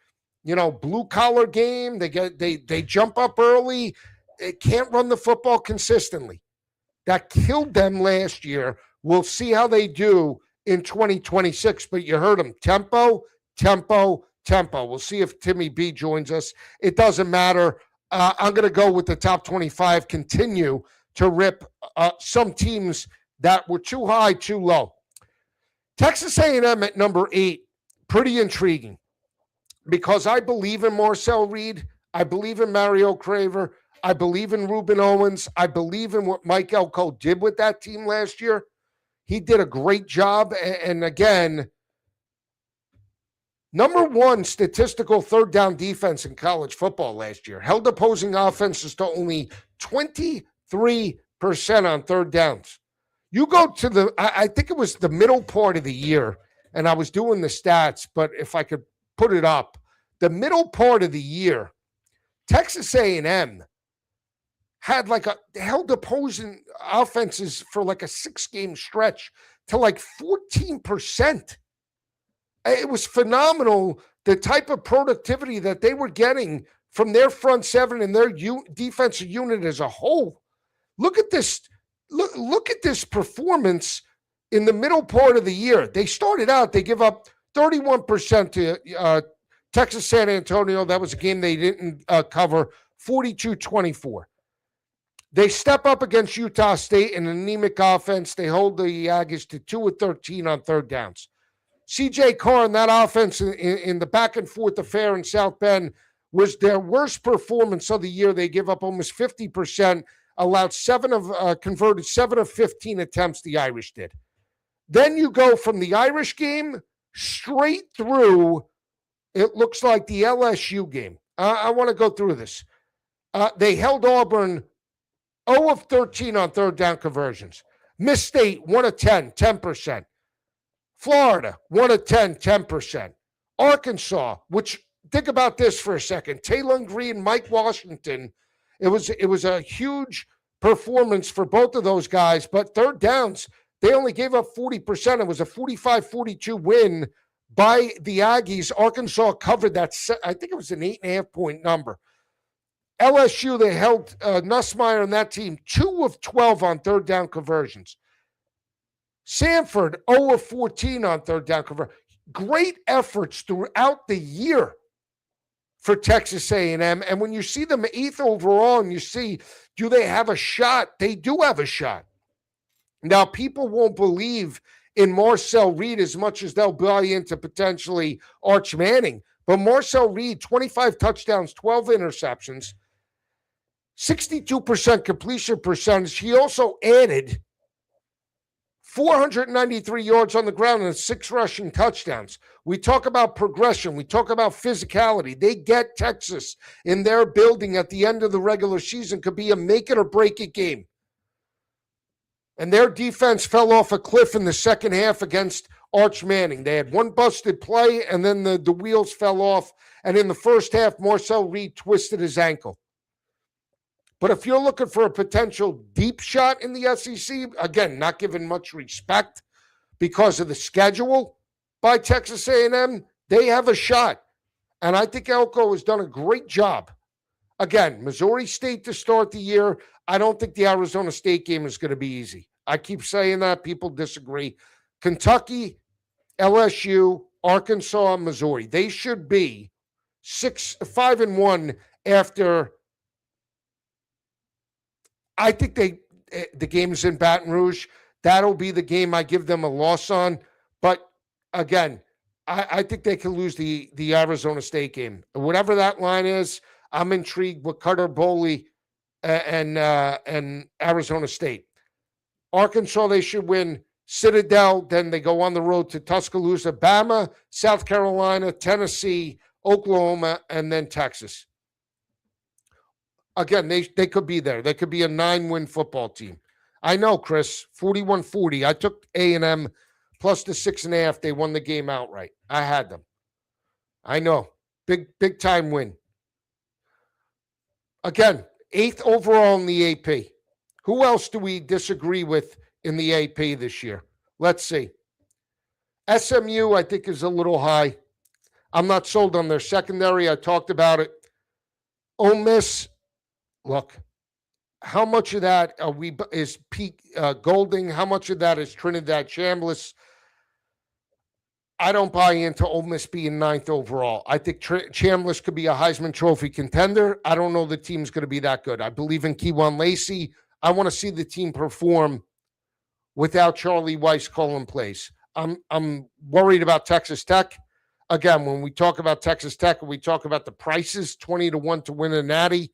blue collar game. They jump up early. They can't run the football consistently. That killed them last year. We'll see how they do in 2026. But you heard them. Tempo. We'll see if Timmy B joins us. It doesn't matter. I'm going to go with the top 25. Continue to rip some teams that were too high, too low. Texas A&M at number 8. Pretty intriguing, because I believe in Marcel Reed. I believe in Mario Craver. I believe in Reuben Owens. I believe in what Mike Elko did with that team last year. He did a great job. And again, number 1 statistical third down defense in college football last year. Held opposing offenses to only 23% on third downs. You go to I think it was the middle part of the year, and I was doing the stats, but if I could put it up, the middle part of the year, Texas A&M had held opposing offenses for a 6-game stretch to 14%. It was phenomenal, the type of productivity that they were getting from their front seven and their defensive unit as a whole. Look at this. Look at this performance in the middle part of the year. They started out, they give up 31% to Texas San Antonio. That was a game they didn't cover, 42-24. They step up against Utah State, an anemic offense. They hold the Aggies to 2 of 13 on third downs. C.J. Carr and that offense in the back and forth affair in South Bend was their worst performance of the year. They give up almost 50%, converted 7 of 15 attempts, the Irish did. Then you go from the Irish game straight through, it looks like the LSU game. I want to go through this. They held Auburn 0 of 13 on third down conversions. Miss State, 1 of 10, 10%. Florida, 1 of 10, 10%. Arkansas, which, think about this for a second. Taylor Green, Mike Washington, it was a huge performance for both of those guys, but third downs, they only gave up 40%. It was a 45-42 win by the Aggies. Arkansas covered that. I think it was an 8.5-point number. LSU, they held Nussmeier and that team 2 of 12 on third down conversions. Sanford, 0 of 14 on third down conversion. Great efforts throughout the year for Texas A&M. And when you see them 8th overall and you see, do they have a shot? They do have a shot. Now, people won't believe in Marcel Reed as much as they'll buy into potentially Arch Manning. But Marcel Reed, 25 touchdowns, 12 interceptions, 62% completion percentage. He also added 493 yards on the ground and 6 rushing touchdowns. We talk about progression. We talk about physicality. They get Texas in their building at the end of the regular season. Could be a make it or break it game. And their defense fell off a cliff in the second half against Arch Manning. They had one busted play, and then the wheels fell off. And in the first half, Marcel Reed twisted his ankle. But if you're looking for a potential deep shot in the SEC, again, not given much respect because of the schedule by Texas A&M, they have a shot. And I think Elko has done a great job. Again, Missouri State to start the year. I don't think the Arizona State game is going to be easy. I keep saying that. People disagree. Kentucky, LSU, Arkansas, Missouri. They should be 5-1 after. I think the game is in Baton Rouge. That'll be the game I give them a loss on. But again, I think they can lose the Arizona State game. Whatever that line is, I'm intrigued with Cutter Boley and Arizona State. Arkansas, they should win. Citadel, then they go on the road to Tuscaloosa, Bama, South Carolina, Tennessee, Oklahoma, and then Texas. Again, they could be there. They could be a 9-win football team. I know, Chris, 41-40. I took A&M plus the 6.5. They won the game outright. I had them. I know. Big time win. Again, 8th overall in the AP. Who else do we disagree with in the AP this year? Let's see. SMU, I think, is a little high. I'm not sold on their secondary. I talked about it. Ole Miss, look, how much of that is Pete Golding? How much of that is Trinidad Chambliss? I don't buy into Ole Miss being 9th overall. I think Chambliss could be a Heisman Trophy contender. I don't know the team's going to be that good. I believe in Kewan Lacey. I want to see the team perform without Charlie Weiss calling plays. I'm worried about Texas Tech. Again, when we talk about Texas Tech, we talk about the prices, 20-1 to win a natty.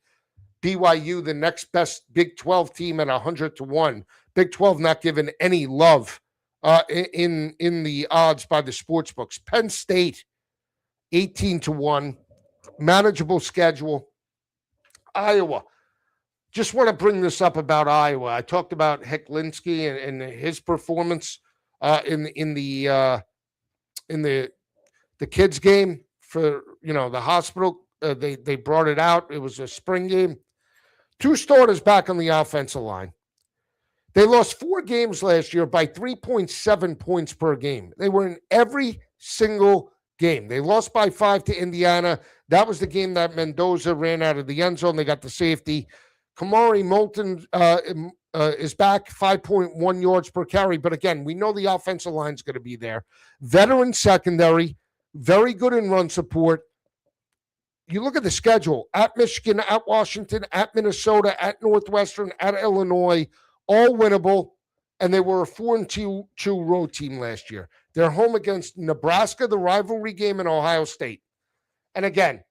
BYU, the next best Big 12 team at 100-1. Big 12 not given any love in the odds by the sports books. Penn State, 18-1. Manageable schedule. Iowa. Just want to bring this up about Iowa. I talked about Hecklinski and his performance in the kids game for the hospital. They brought it out. It was a spring game. 2 starters back on the offensive line. They lost 4 games last year by 3.7 points per game. They were in every single game. They lost by 5 to Indiana. That was the game that Mendoza ran out of the end zone. They got the safety. Kamari Moulton is back, 5.1 yards per carry. But again, we know the offensive line is going to be there. Veteran secondary, very good in run support. You look at the schedule, at Michigan, at Washington, at Minnesota, at Northwestern, at Illinois, all winnable, and they were a 4-2 road team last year. They're home against Nebraska, the rivalry game, in Ohio State. And again,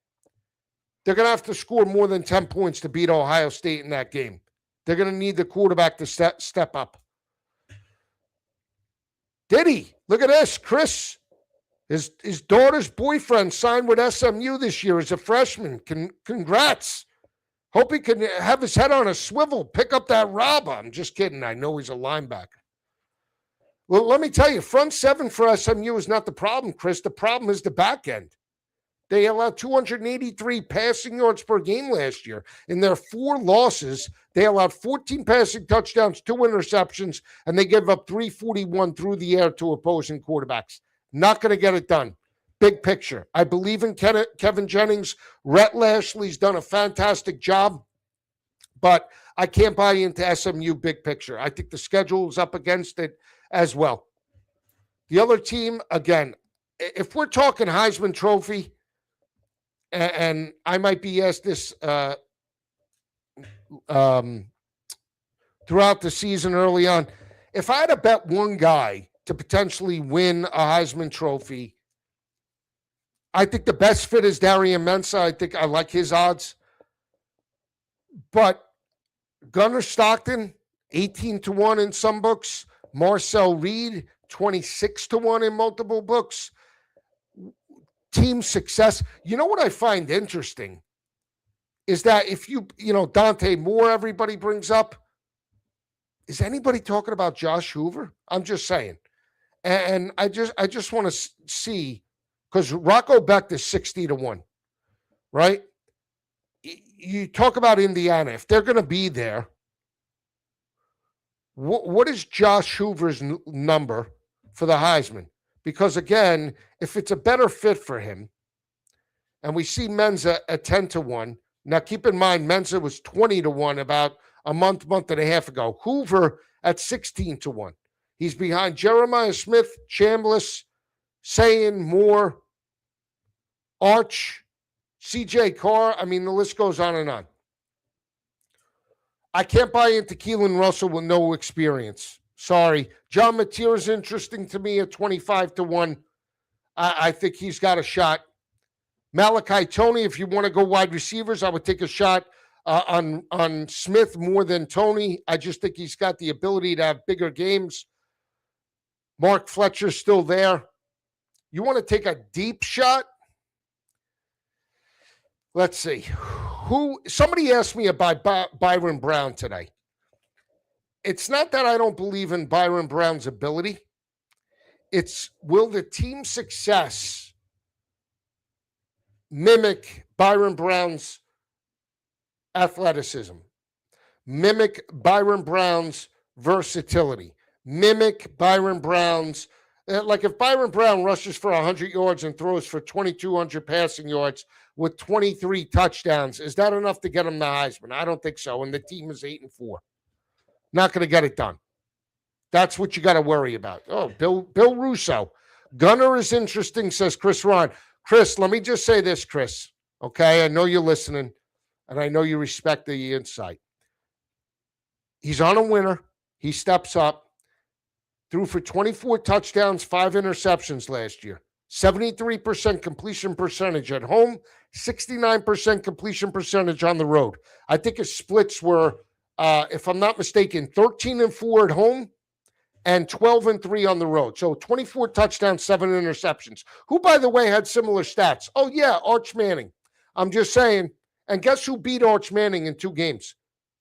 they're going to have to score more than 10 points to beat Ohio State in that game. They're going to need the quarterback to step up. Diddy, look at this, Chris. His daughter's boyfriend signed with SMU this year as a freshman. Congrats. Hope he can have his head on a swivel, pick up that rob. I'm just kidding. I know he's a linebacker. Well, let me tell you, front 7 for SMU is not the problem, Chris. The problem is the back end. They allowed 283 passing yards per game last year. In their 4 losses, they allowed 14 passing touchdowns, 2 interceptions, and they gave up 341 through the air to opposing quarterbacks. Not going to get it done. Big picture. I believe in Kevin Jennings. Rhett Lashley's done a fantastic job, but I can't buy into SMU big picture. I think the schedule is up against it. as well. The other team, again, if we're talking Heisman Trophy, and I might be asked this throughout the season early on, if I had to bet one guy to potentially win a Heisman Trophy, I think the best fit is Darian Mensah. I think I like his odds. But Gunnar Stockton, 18-1 in some books. Marcel Reed, 26-1 in multiple books. Team success. You know what I find interesting is that if you Dante Moore, everybody brings up. Is anybody talking about Josh Hoover? I'm just saying. And I just want to see, because Rocco Becht is 60-1, right? You talk about Indiana. If they're going to be there, what is Josh Hoover's number for the Heisman? Because, again, if it's a better fit for him, and we see Mensah at 10-1, now keep in mind Mensah was 20-1 about a month and a half ago. Hoover at 16-1. He's behind Jeremiah Smith, Chambliss, Sayin, Moore, Arch, CJ Carr. I mean, the list goes on and on. I can't buy into Keelan Russell with no experience. Sorry. John Mateer is interesting to me at 25-1. I think he's got a shot. Malachi Toney, if you want to go wide receivers, I would take a shot on Smith more than Toney. I just think he's got the ability to have bigger games. Mark Fletcher's still there. You want to take a deep shot? Let's see. Somebody asked me about Byron Brown today. It's not that I don't believe in Byron Brown's ability. It's, will the team success mimic Byron Brown's athleticism, mimic Byron Brown's versatility, mimic Byron Brown's, like if Byron Brown rushes for 100 yards and throws for 2,200 passing yards with 23 touchdowns, is that enough to get him the Heisman? I don't think so. And the team is 8-4. Not going to get it done. That's what you got to worry about. Oh, Bill Russo. Gunner is interesting, says Chris Ron. Chris, let me just say this, Chris. Okay, I know you're listening, and I know you respect the insight. He's on a winner. He steps up. Threw for 24 touchdowns, 5 interceptions last year. 73% completion percentage at home, 69% completion percentage on the road. I think his splits were, if I'm not mistaken, 13-4 at home and 12-3 on the road. So 24 touchdowns, 7 interceptions. Who, by the way, had similar stats? Oh, yeah, Arch Manning. I'm just saying. And guess who beat Arch Manning in 2 games?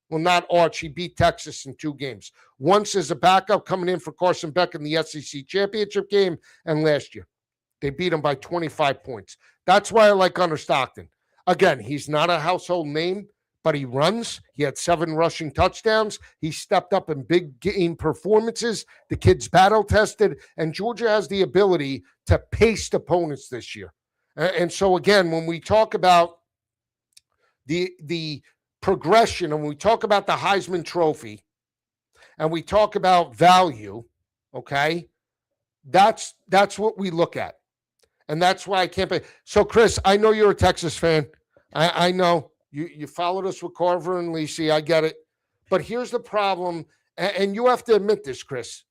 Well, not Arch. He beat Texas in 2 games. Once as a backup coming in for Carson Beck in the SEC championship game, and last year. They beat him by 25 points. That's why I like Gunnar Stockton. Again, he's not a household name, but he runs. He had 7 rushing touchdowns. He stepped up in big game performances. The kid's battle tested, and Georgia has the ability to pace opponents this year. And so, again, when we talk about the progression, and we talk about the Heisman Trophy, and we talk about value, okay, that's what we look at. And that's why I can't pay. So, Chris, I know you're a Texas fan. I know. You followed us with Carver and Lisi. I get it. But here's the problem, and you have to admit this, Chris.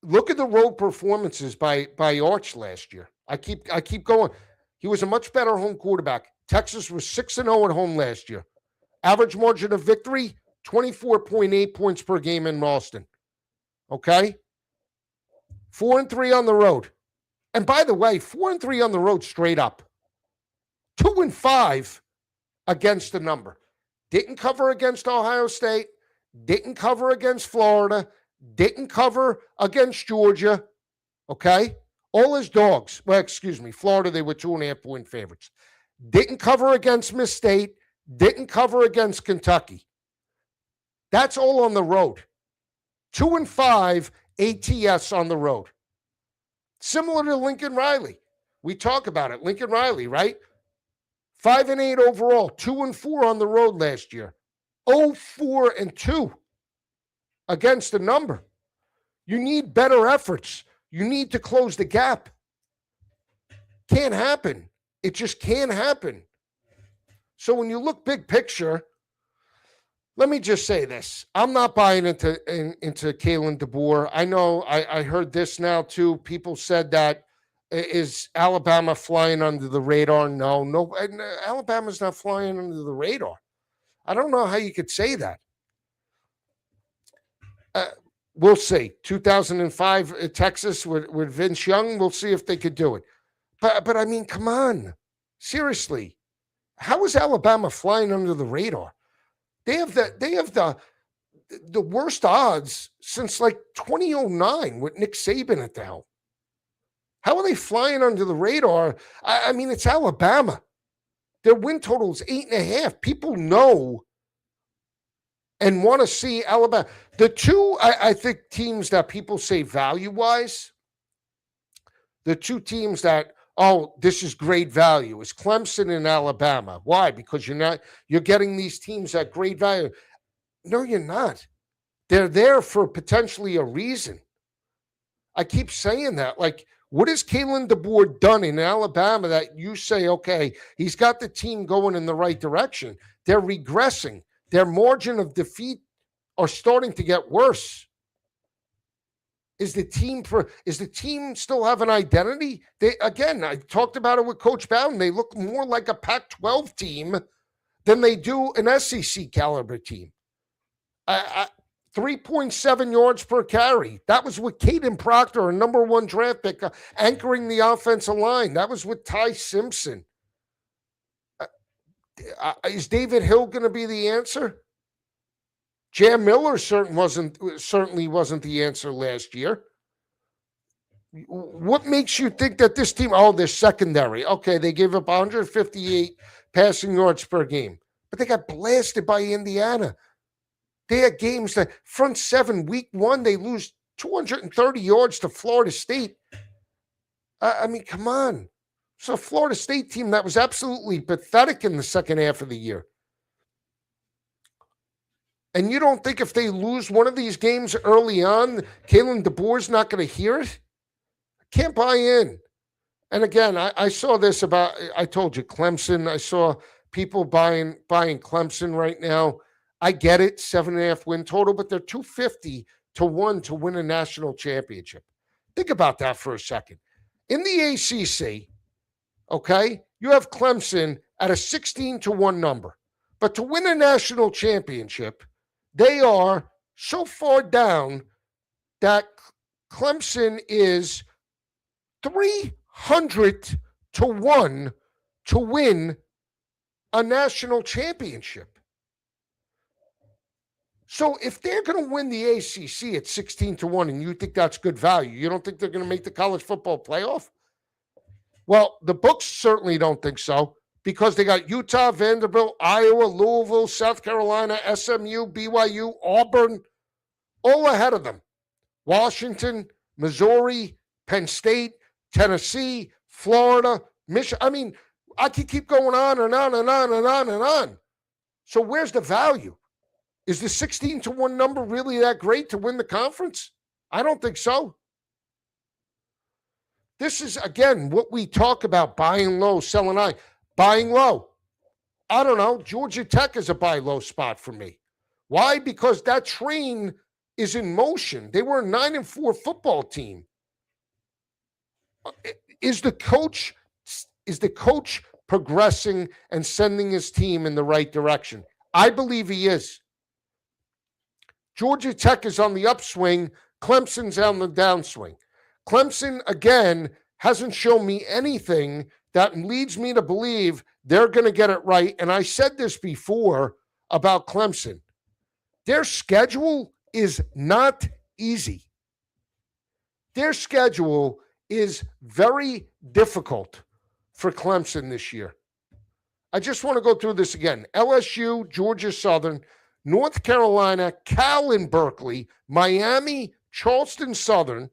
Look at the road performances by Arch last year. I keep going. He was a much better home quarterback. Texas was 6-0 at home last year. Average margin of victory, 24.8 points per game in Ralston. Okay? 4-3 on the road. And by the way, 4-3 on the road straight up. 2-5 against the number. Didn't cover against Ohio State. Didn't cover against Florida. Didn't cover against Georgia. Okay? All his dogs. Well, excuse me. Florida, they were 2.5-point favorites. Didn't cover against Miss State. Didn't cover against Kentucky. That's all on the road. 2-5 ATS on the road. Similar to Lincoln Riley. We talk about it. Lincoln Riley, right? 5-8 overall, 2-4 on the road last year. 0-4-2 against the number. You need better efforts. You need to close the gap. Can't happen. It just can't happen. So when you look big picture, let me just say this. I'm not buying into Kalen DeBoer. I know I heard this now too. People said that is Alabama flying under the radar? No, Alabama's not flying under the radar. I don't know how you could say that. We'll see. 2005 Texas with Vince Young. We'll see if they could do it. But I mean, come on, seriously, how is Alabama flying under the radar? They have the worst odds since like 2009 with Nick Saban at the helm. How are they flying under the radar? I mean, it's Alabama. Their win total is 8.5. People know and want to see Alabama. The two, I think, teams that people say value-wise, the two teams that, oh, this is great value, is Clemson and Alabama. Why? Because you're getting these teams at great value. No, you're not. They're there for potentially a reason. I keep saying that. Like, what has Kalen DeBoer done in Alabama that you say, okay, he's got the team going in the right direction? They're regressing. Their margin of defeat are starting to get worse. Is the team still have an identity? I talked about it with Coach Bowden. They look more like a Pac-12 team than they do an SEC caliber team. 3.7 yards per carry. That was with Caden Proctor, a number one draft pick, anchoring the offensive line. That was with Ty Simpson. Is David Hill going to be the answer? Jam Miller certainly wasn't the answer last year. What makes you think that this team, they're secondary. Okay, they gave up 158 passing yards per game, but they got blasted by Indiana. They had games that front seven, week one, they lose 230 yards to Florida State. I mean, come on. It's a Florida State team that was absolutely pathetic in the second half of the year. And you don't think if they lose one of these games early on, Kalen DeBoer's not going to hear it? I can't buy in. And again, I saw this about, I told you, Clemson. I saw people buying Clemson right now. I get it, 7.5 win total, but they're 250 to 1 to win a national championship. Think about that for a second. In the ACC, okay, you have Clemson at a 16 to 1 number. But to win a national championship, they are so far down that Clemson is 300 to 1 to win a national championship. So if they're going to win the ACC at 16 to 1 and you think that's good value, you don't think they're going to make the college football playoff? Well, the books certainly don't think so because they got Utah, Vanderbilt, Iowa, Louisville, South Carolina, SMU, BYU, Auburn, all ahead of them. Washington, Missouri, Penn State, Tennessee, Florida, Michigan. I mean, I could keep going on and on and on and on and on. So where's the value? Is the 16 to 1 number really that great to win the conference? I don't think so. This is, again, what we talk about, buying low, selling high. Buying low. I don't know. Georgia Tech is a buy low spot for me. Why? Because that train is in motion. They were a 9-4 football team. Is the coach progressing and sending his team in the right direction? I believe he is. Georgia Tech is on the upswing. Clemson's on the downswing. Clemson, again, hasn't shown me anything that leads me to believe they're going to get it right. And I said this before about Clemson. Their schedule is not easy. Their schedule is very difficult for Clemson this year. I just want to go through this again. LSU, Georgia Southern, North Carolina, Cal and Berkeley, Miami, Charleston Southern,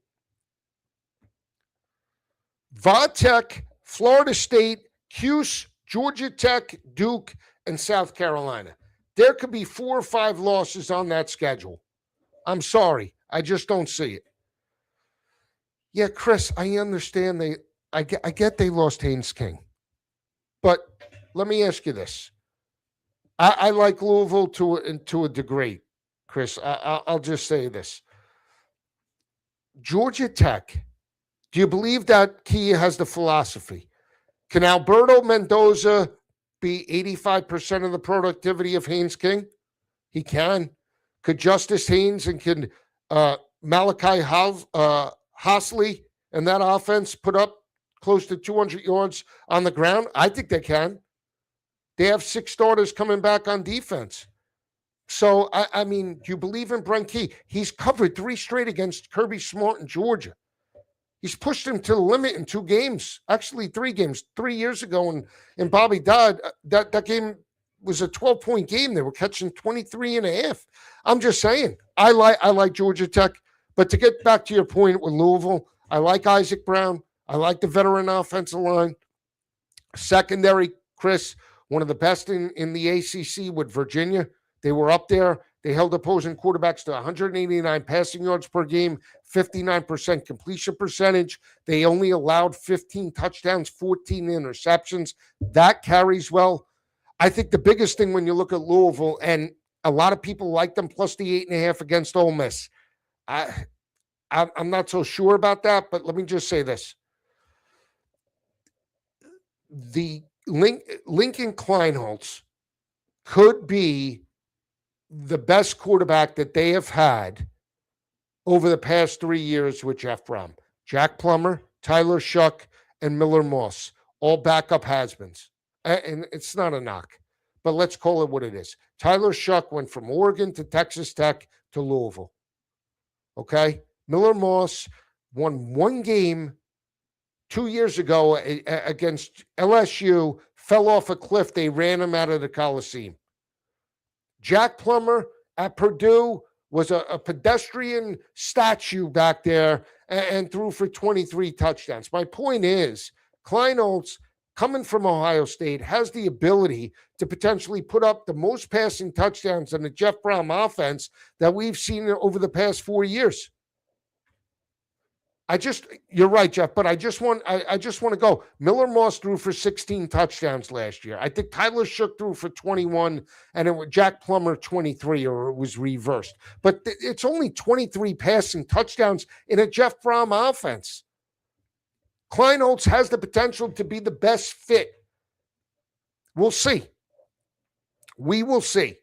Va-Tech, Florida State, Cuse, Georgia Tech, Duke, and South Carolina. There could be 4 or 5 losses on that schedule. I'm sorry. I just don't see it. Yeah, Chris, I understand I get they lost Haynes King. But let me ask you this. I like Louisville to a degree, Chris. I'll just say this. Georgia Tech, do you believe that Kia has the philosophy? Can Alberto Mendoza be 85% of the productivity of Haynes King? He can. Could Justice Haynes and can Malachi Hosley and that offense put up close to 200 yards on the ground? I think they can. They have 6 starters coming back on defense. So, I mean, do you believe in Brent Key? He's covered 3 straight against Kirby Smart in Georgia. He's pushed him to the limit in 2 games, actually 3 games. 3 years ago in Bobby Dodd, that game was a 12-point game. They were catching 23 and a half. I'm just saying, I like Georgia Tech. But to get back to your point with Louisville, I like Isaac Brown. I like the veteran offensive line. Secondary, Chris, one of the best in the ACC with Virginia. They were up there. They held opposing quarterbacks to 189 passing yards per game, 59% completion percentage. They only allowed 15 touchdowns, 14 interceptions. That carries well. I think the biggest thing when you look at Louisville, and a lot of people like them plus the 8.5 against Ole Miss. I'm not so sure about that, but let me just say this. The Lincoln Kleinholz could be the best quarterback that they have had over the past 3 years with Jeff Brom. Jack Plummer, Tyler Shuck, and Miller Moss, all backup has-beens. And it's not a knock, but let's call it what it is. Tyler Shuck went from Oregon to Texas Tech to Louisville. Okay? Miller Moss won 1 game 2 years ago against LSU, fell off a cliff. They ran him out of the Coliseum. Jack Plummer at Purdue was a pedestrian statue back there and threw for 23 touchdowns. My point is, Kleinholz, coming from Ohio State, has the ability to potentially put up the most passing touchdowns in the Jeff Brom offense that we've seen over the past 4 years. You're right, Jeff, but I just want to go. Miller Moss threw for 16 touchdowns last year. I think Tyler Shook threw for 21, and it was Jack Plummer 23, or it was reversed. But it's only 23 passing touchdowns in a Jeff Brom offense. Kleinholz has the potential to be the best fit. We'll see. We will see.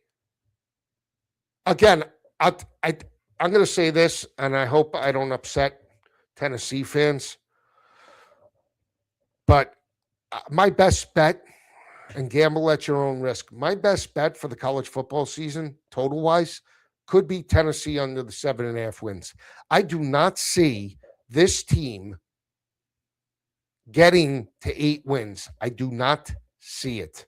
Again, I'm going to say this, and I hope I don't upset Tennessee fans. But my best bet, and gamble at your own risk, my best bet for the college football season, total-wise, could be Tennessee under the 7.5 wins. I do not see this team getting to 8 wins. I do not see it.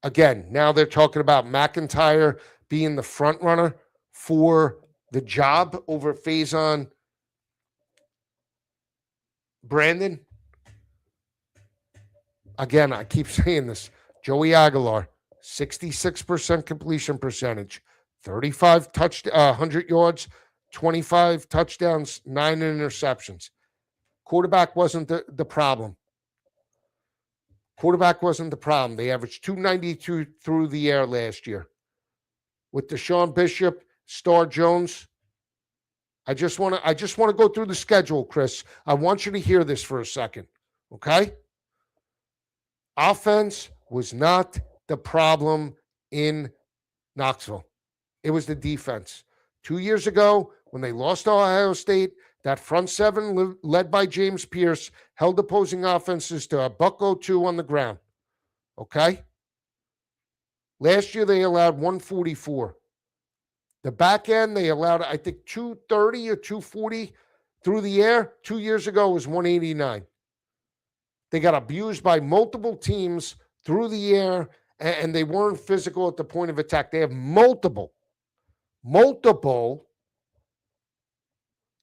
Again, now they're talking about McIntyre being the front runner for the job over Faison Brandon. Again, I keep saying this. Joey Aguilar, 66% completion percentage, 100 yards, 25 touchdowns, 9 interceptions. Quarterback wasn't the problem. Quarterback wasn't the problem. They averaged 292 through the air last year. With Deshaun Bishop, Star Jones, I just want to go through the schedule, Chris. I want you to hear this for a second, okay? Offense was not the problem in Knoxville. It was the defense. 2 years ago, when they lost to Ohio State, that front seven led by James Pierce held opposing offenses to a $102 on the ground, okay? Last year, they allowed 144. The back end, they allowed, I think, 230 or 240 through the air. 2 years ago, it was 189. They got abused by multiple teams through the air, and they weren't physical at the point of attack. They have multiple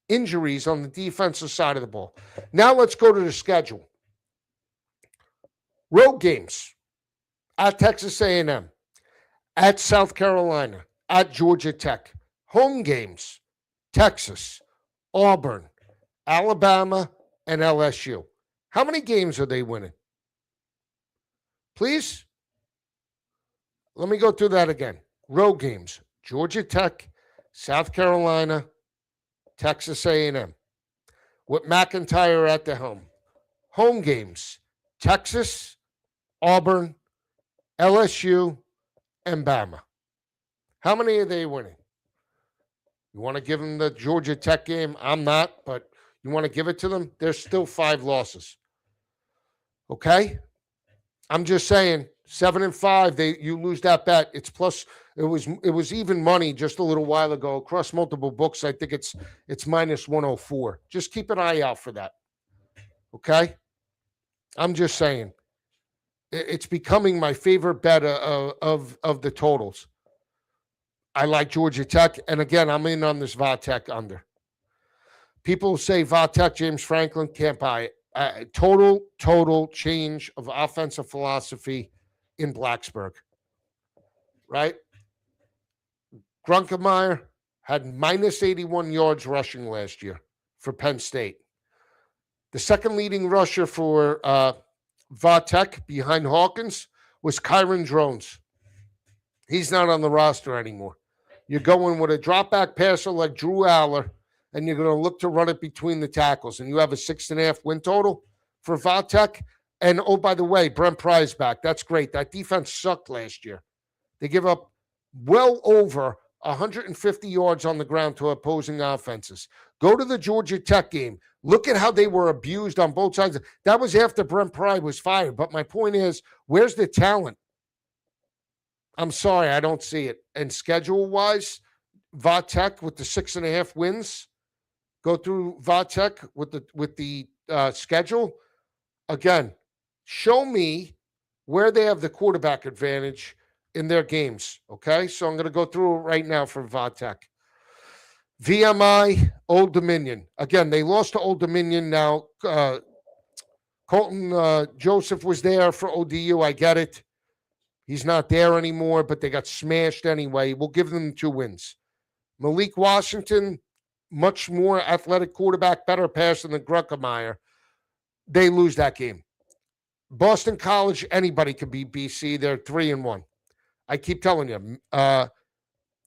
injuries on the defensive side of the ball. Now let's go to the schedule. Road games at Texas A&M, at South Carolina, at Georgia Tech. Home games, Texas, Auburn, Alabama, and LSU. How many games are they winning? Please? Let me go through that again. Road games: Georgia Tech, South Carolina, Texas A&M. With McIntyre at the helm. Home games: Texas, Auburn, LSU, and Bama. How many are they winning? You want to give them the Georgia Tech game? I'm not, but you want to give it to them? There's still 5 losses. Okay? I'm just saying, 7-5. You lose that bet. It's plus. It was even money just a little while ago across multiple books. I think it's minus 104. Just keep an eye out for that. Okay? I'm just saying. It's becoming my favorite bet of the totals. I like Georgia Tech, and again, I'm in on this Vatek under. People say Vatek, James Franklin, can't buy it. Total change of offensive philosophy in Blacksburg, right? Grunkemeyer had minus 81 yards rushing last year for Penn State. The second leading rusher for Vatek behind Hawkins was Kyron Drones. He's not on the roster anymore. You're going with a drop back passer like Drew Aller, and you're going to look to run it between the tackles. And you have a 6.5 win total for Vatek. And oh, by the way, Brent Pry's back. That's great. That defense sucked last year. They give up well over 150 yards on the ground to opposing offenses. Go to the Georgia Tech game. Look at how they were abused on both sides. That was after Brent Pry was fired. But my point is, where's the talent? I'm sorry, I don't see it. And schedule-wise, Vatek with the 6.5 wins. Go through Vatek with the schedule. Again, show me where they have the quarterback advantage in their games. Okay, so I'm going to go through it right now for Vatek. VMI, Old Dominion. Again, they lost to Old Dominion. Now, Colton Joseph was there for ODU. I get it. He's not there anymore, but they got smashed anyway. We'll give them 2 wins. Malik Washington, much more athletic quarterback, better passer than Grunkemeyer. They lose that game. Boston College, anybody can beat BC. They're 3-1. I keep telling you.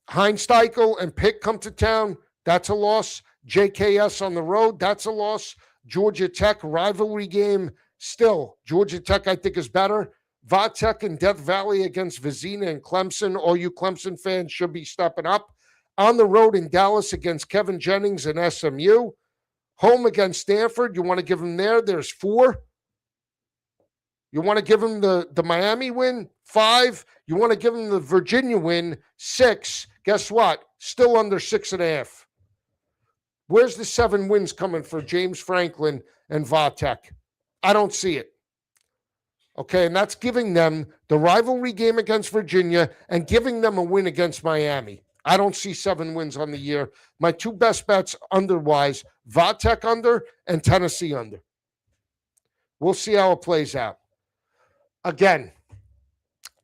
Heinz Steichel and Pitt come to town. That's a loss. JKS on the road. That's a loss. Georgia Tech rivalry game. Still, Georgia Tech, I think, is better. Vatek and Death Valley against Vizina and Clemson. All you Clemson fans should be stepping up. On the road in Dallas against Kevin Jennings and SMU. Home against Stanford. You want to give them there? There's 4. You want to give them the Miami win? 5. You want to give them the Virginia win? 6. Guess what? Still under 6.5. Where's the 7 wins coming for James Franklin and Vatek? I don't see it. Okay, and that's giving them the rivalry game against Virginia and giving them a win against Miami. I don't see 7 wins on the year. My 2 best bets under-wise, Vatek under and Tennessee under. We'll see how it plays out. Again,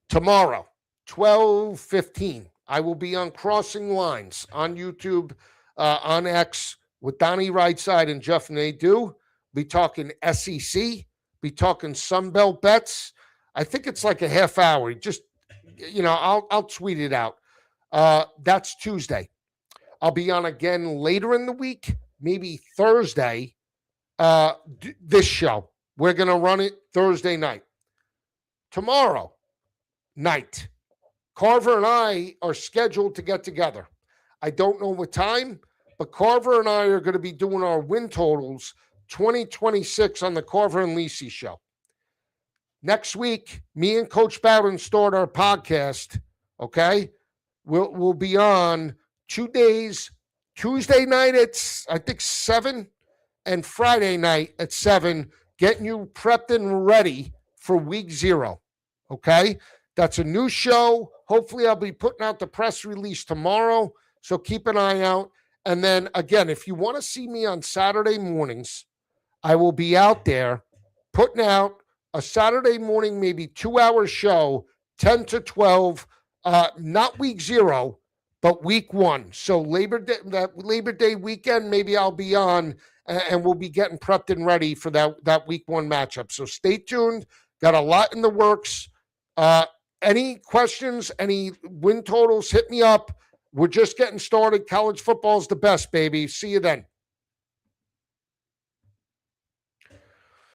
tomorrow, 12:15, I will be on Crossing Lines on YouTube, on X, with Donnie Rightside and Jeff Nadeau. Be talking SEC. Be talking Sunbelt bets. I think it's like a half hour. Just, I'll tweet it out. That's Tuesday. I'll be on again later in the week, maybe Thursday. This show, we're going to run it Thursday night. Tomorrow night, Carver and I are scheduled to get together. I don't know what time, but Carver and I are going to be doing our win totals 2026 on the Carver and Lisi show. Next week, me and Coach Bowden start our podcast, okay? We'll be on 2 days, Tuesday night at, I think, 7, and Friday night at 7, getting you prepped and ready for week 0, okay? That's a new show. Hopefully, I'll be putting out the press release tomorrow, so keep an eye out. And then, again, if you want to see me on Saturday mornings, I will be out there putting out a Saturday morning, maybe 2-hour show, 10 to 12, not week 0, but week 1. So that Labor Day weekend, maybe I'll be on and we'll be getting prepped and ready for that week 1 matchup. So stay tuned. Got a lot in the works. Any questions, any win totals, hit me up. We're just getting started. College football is the best, baby. See you then.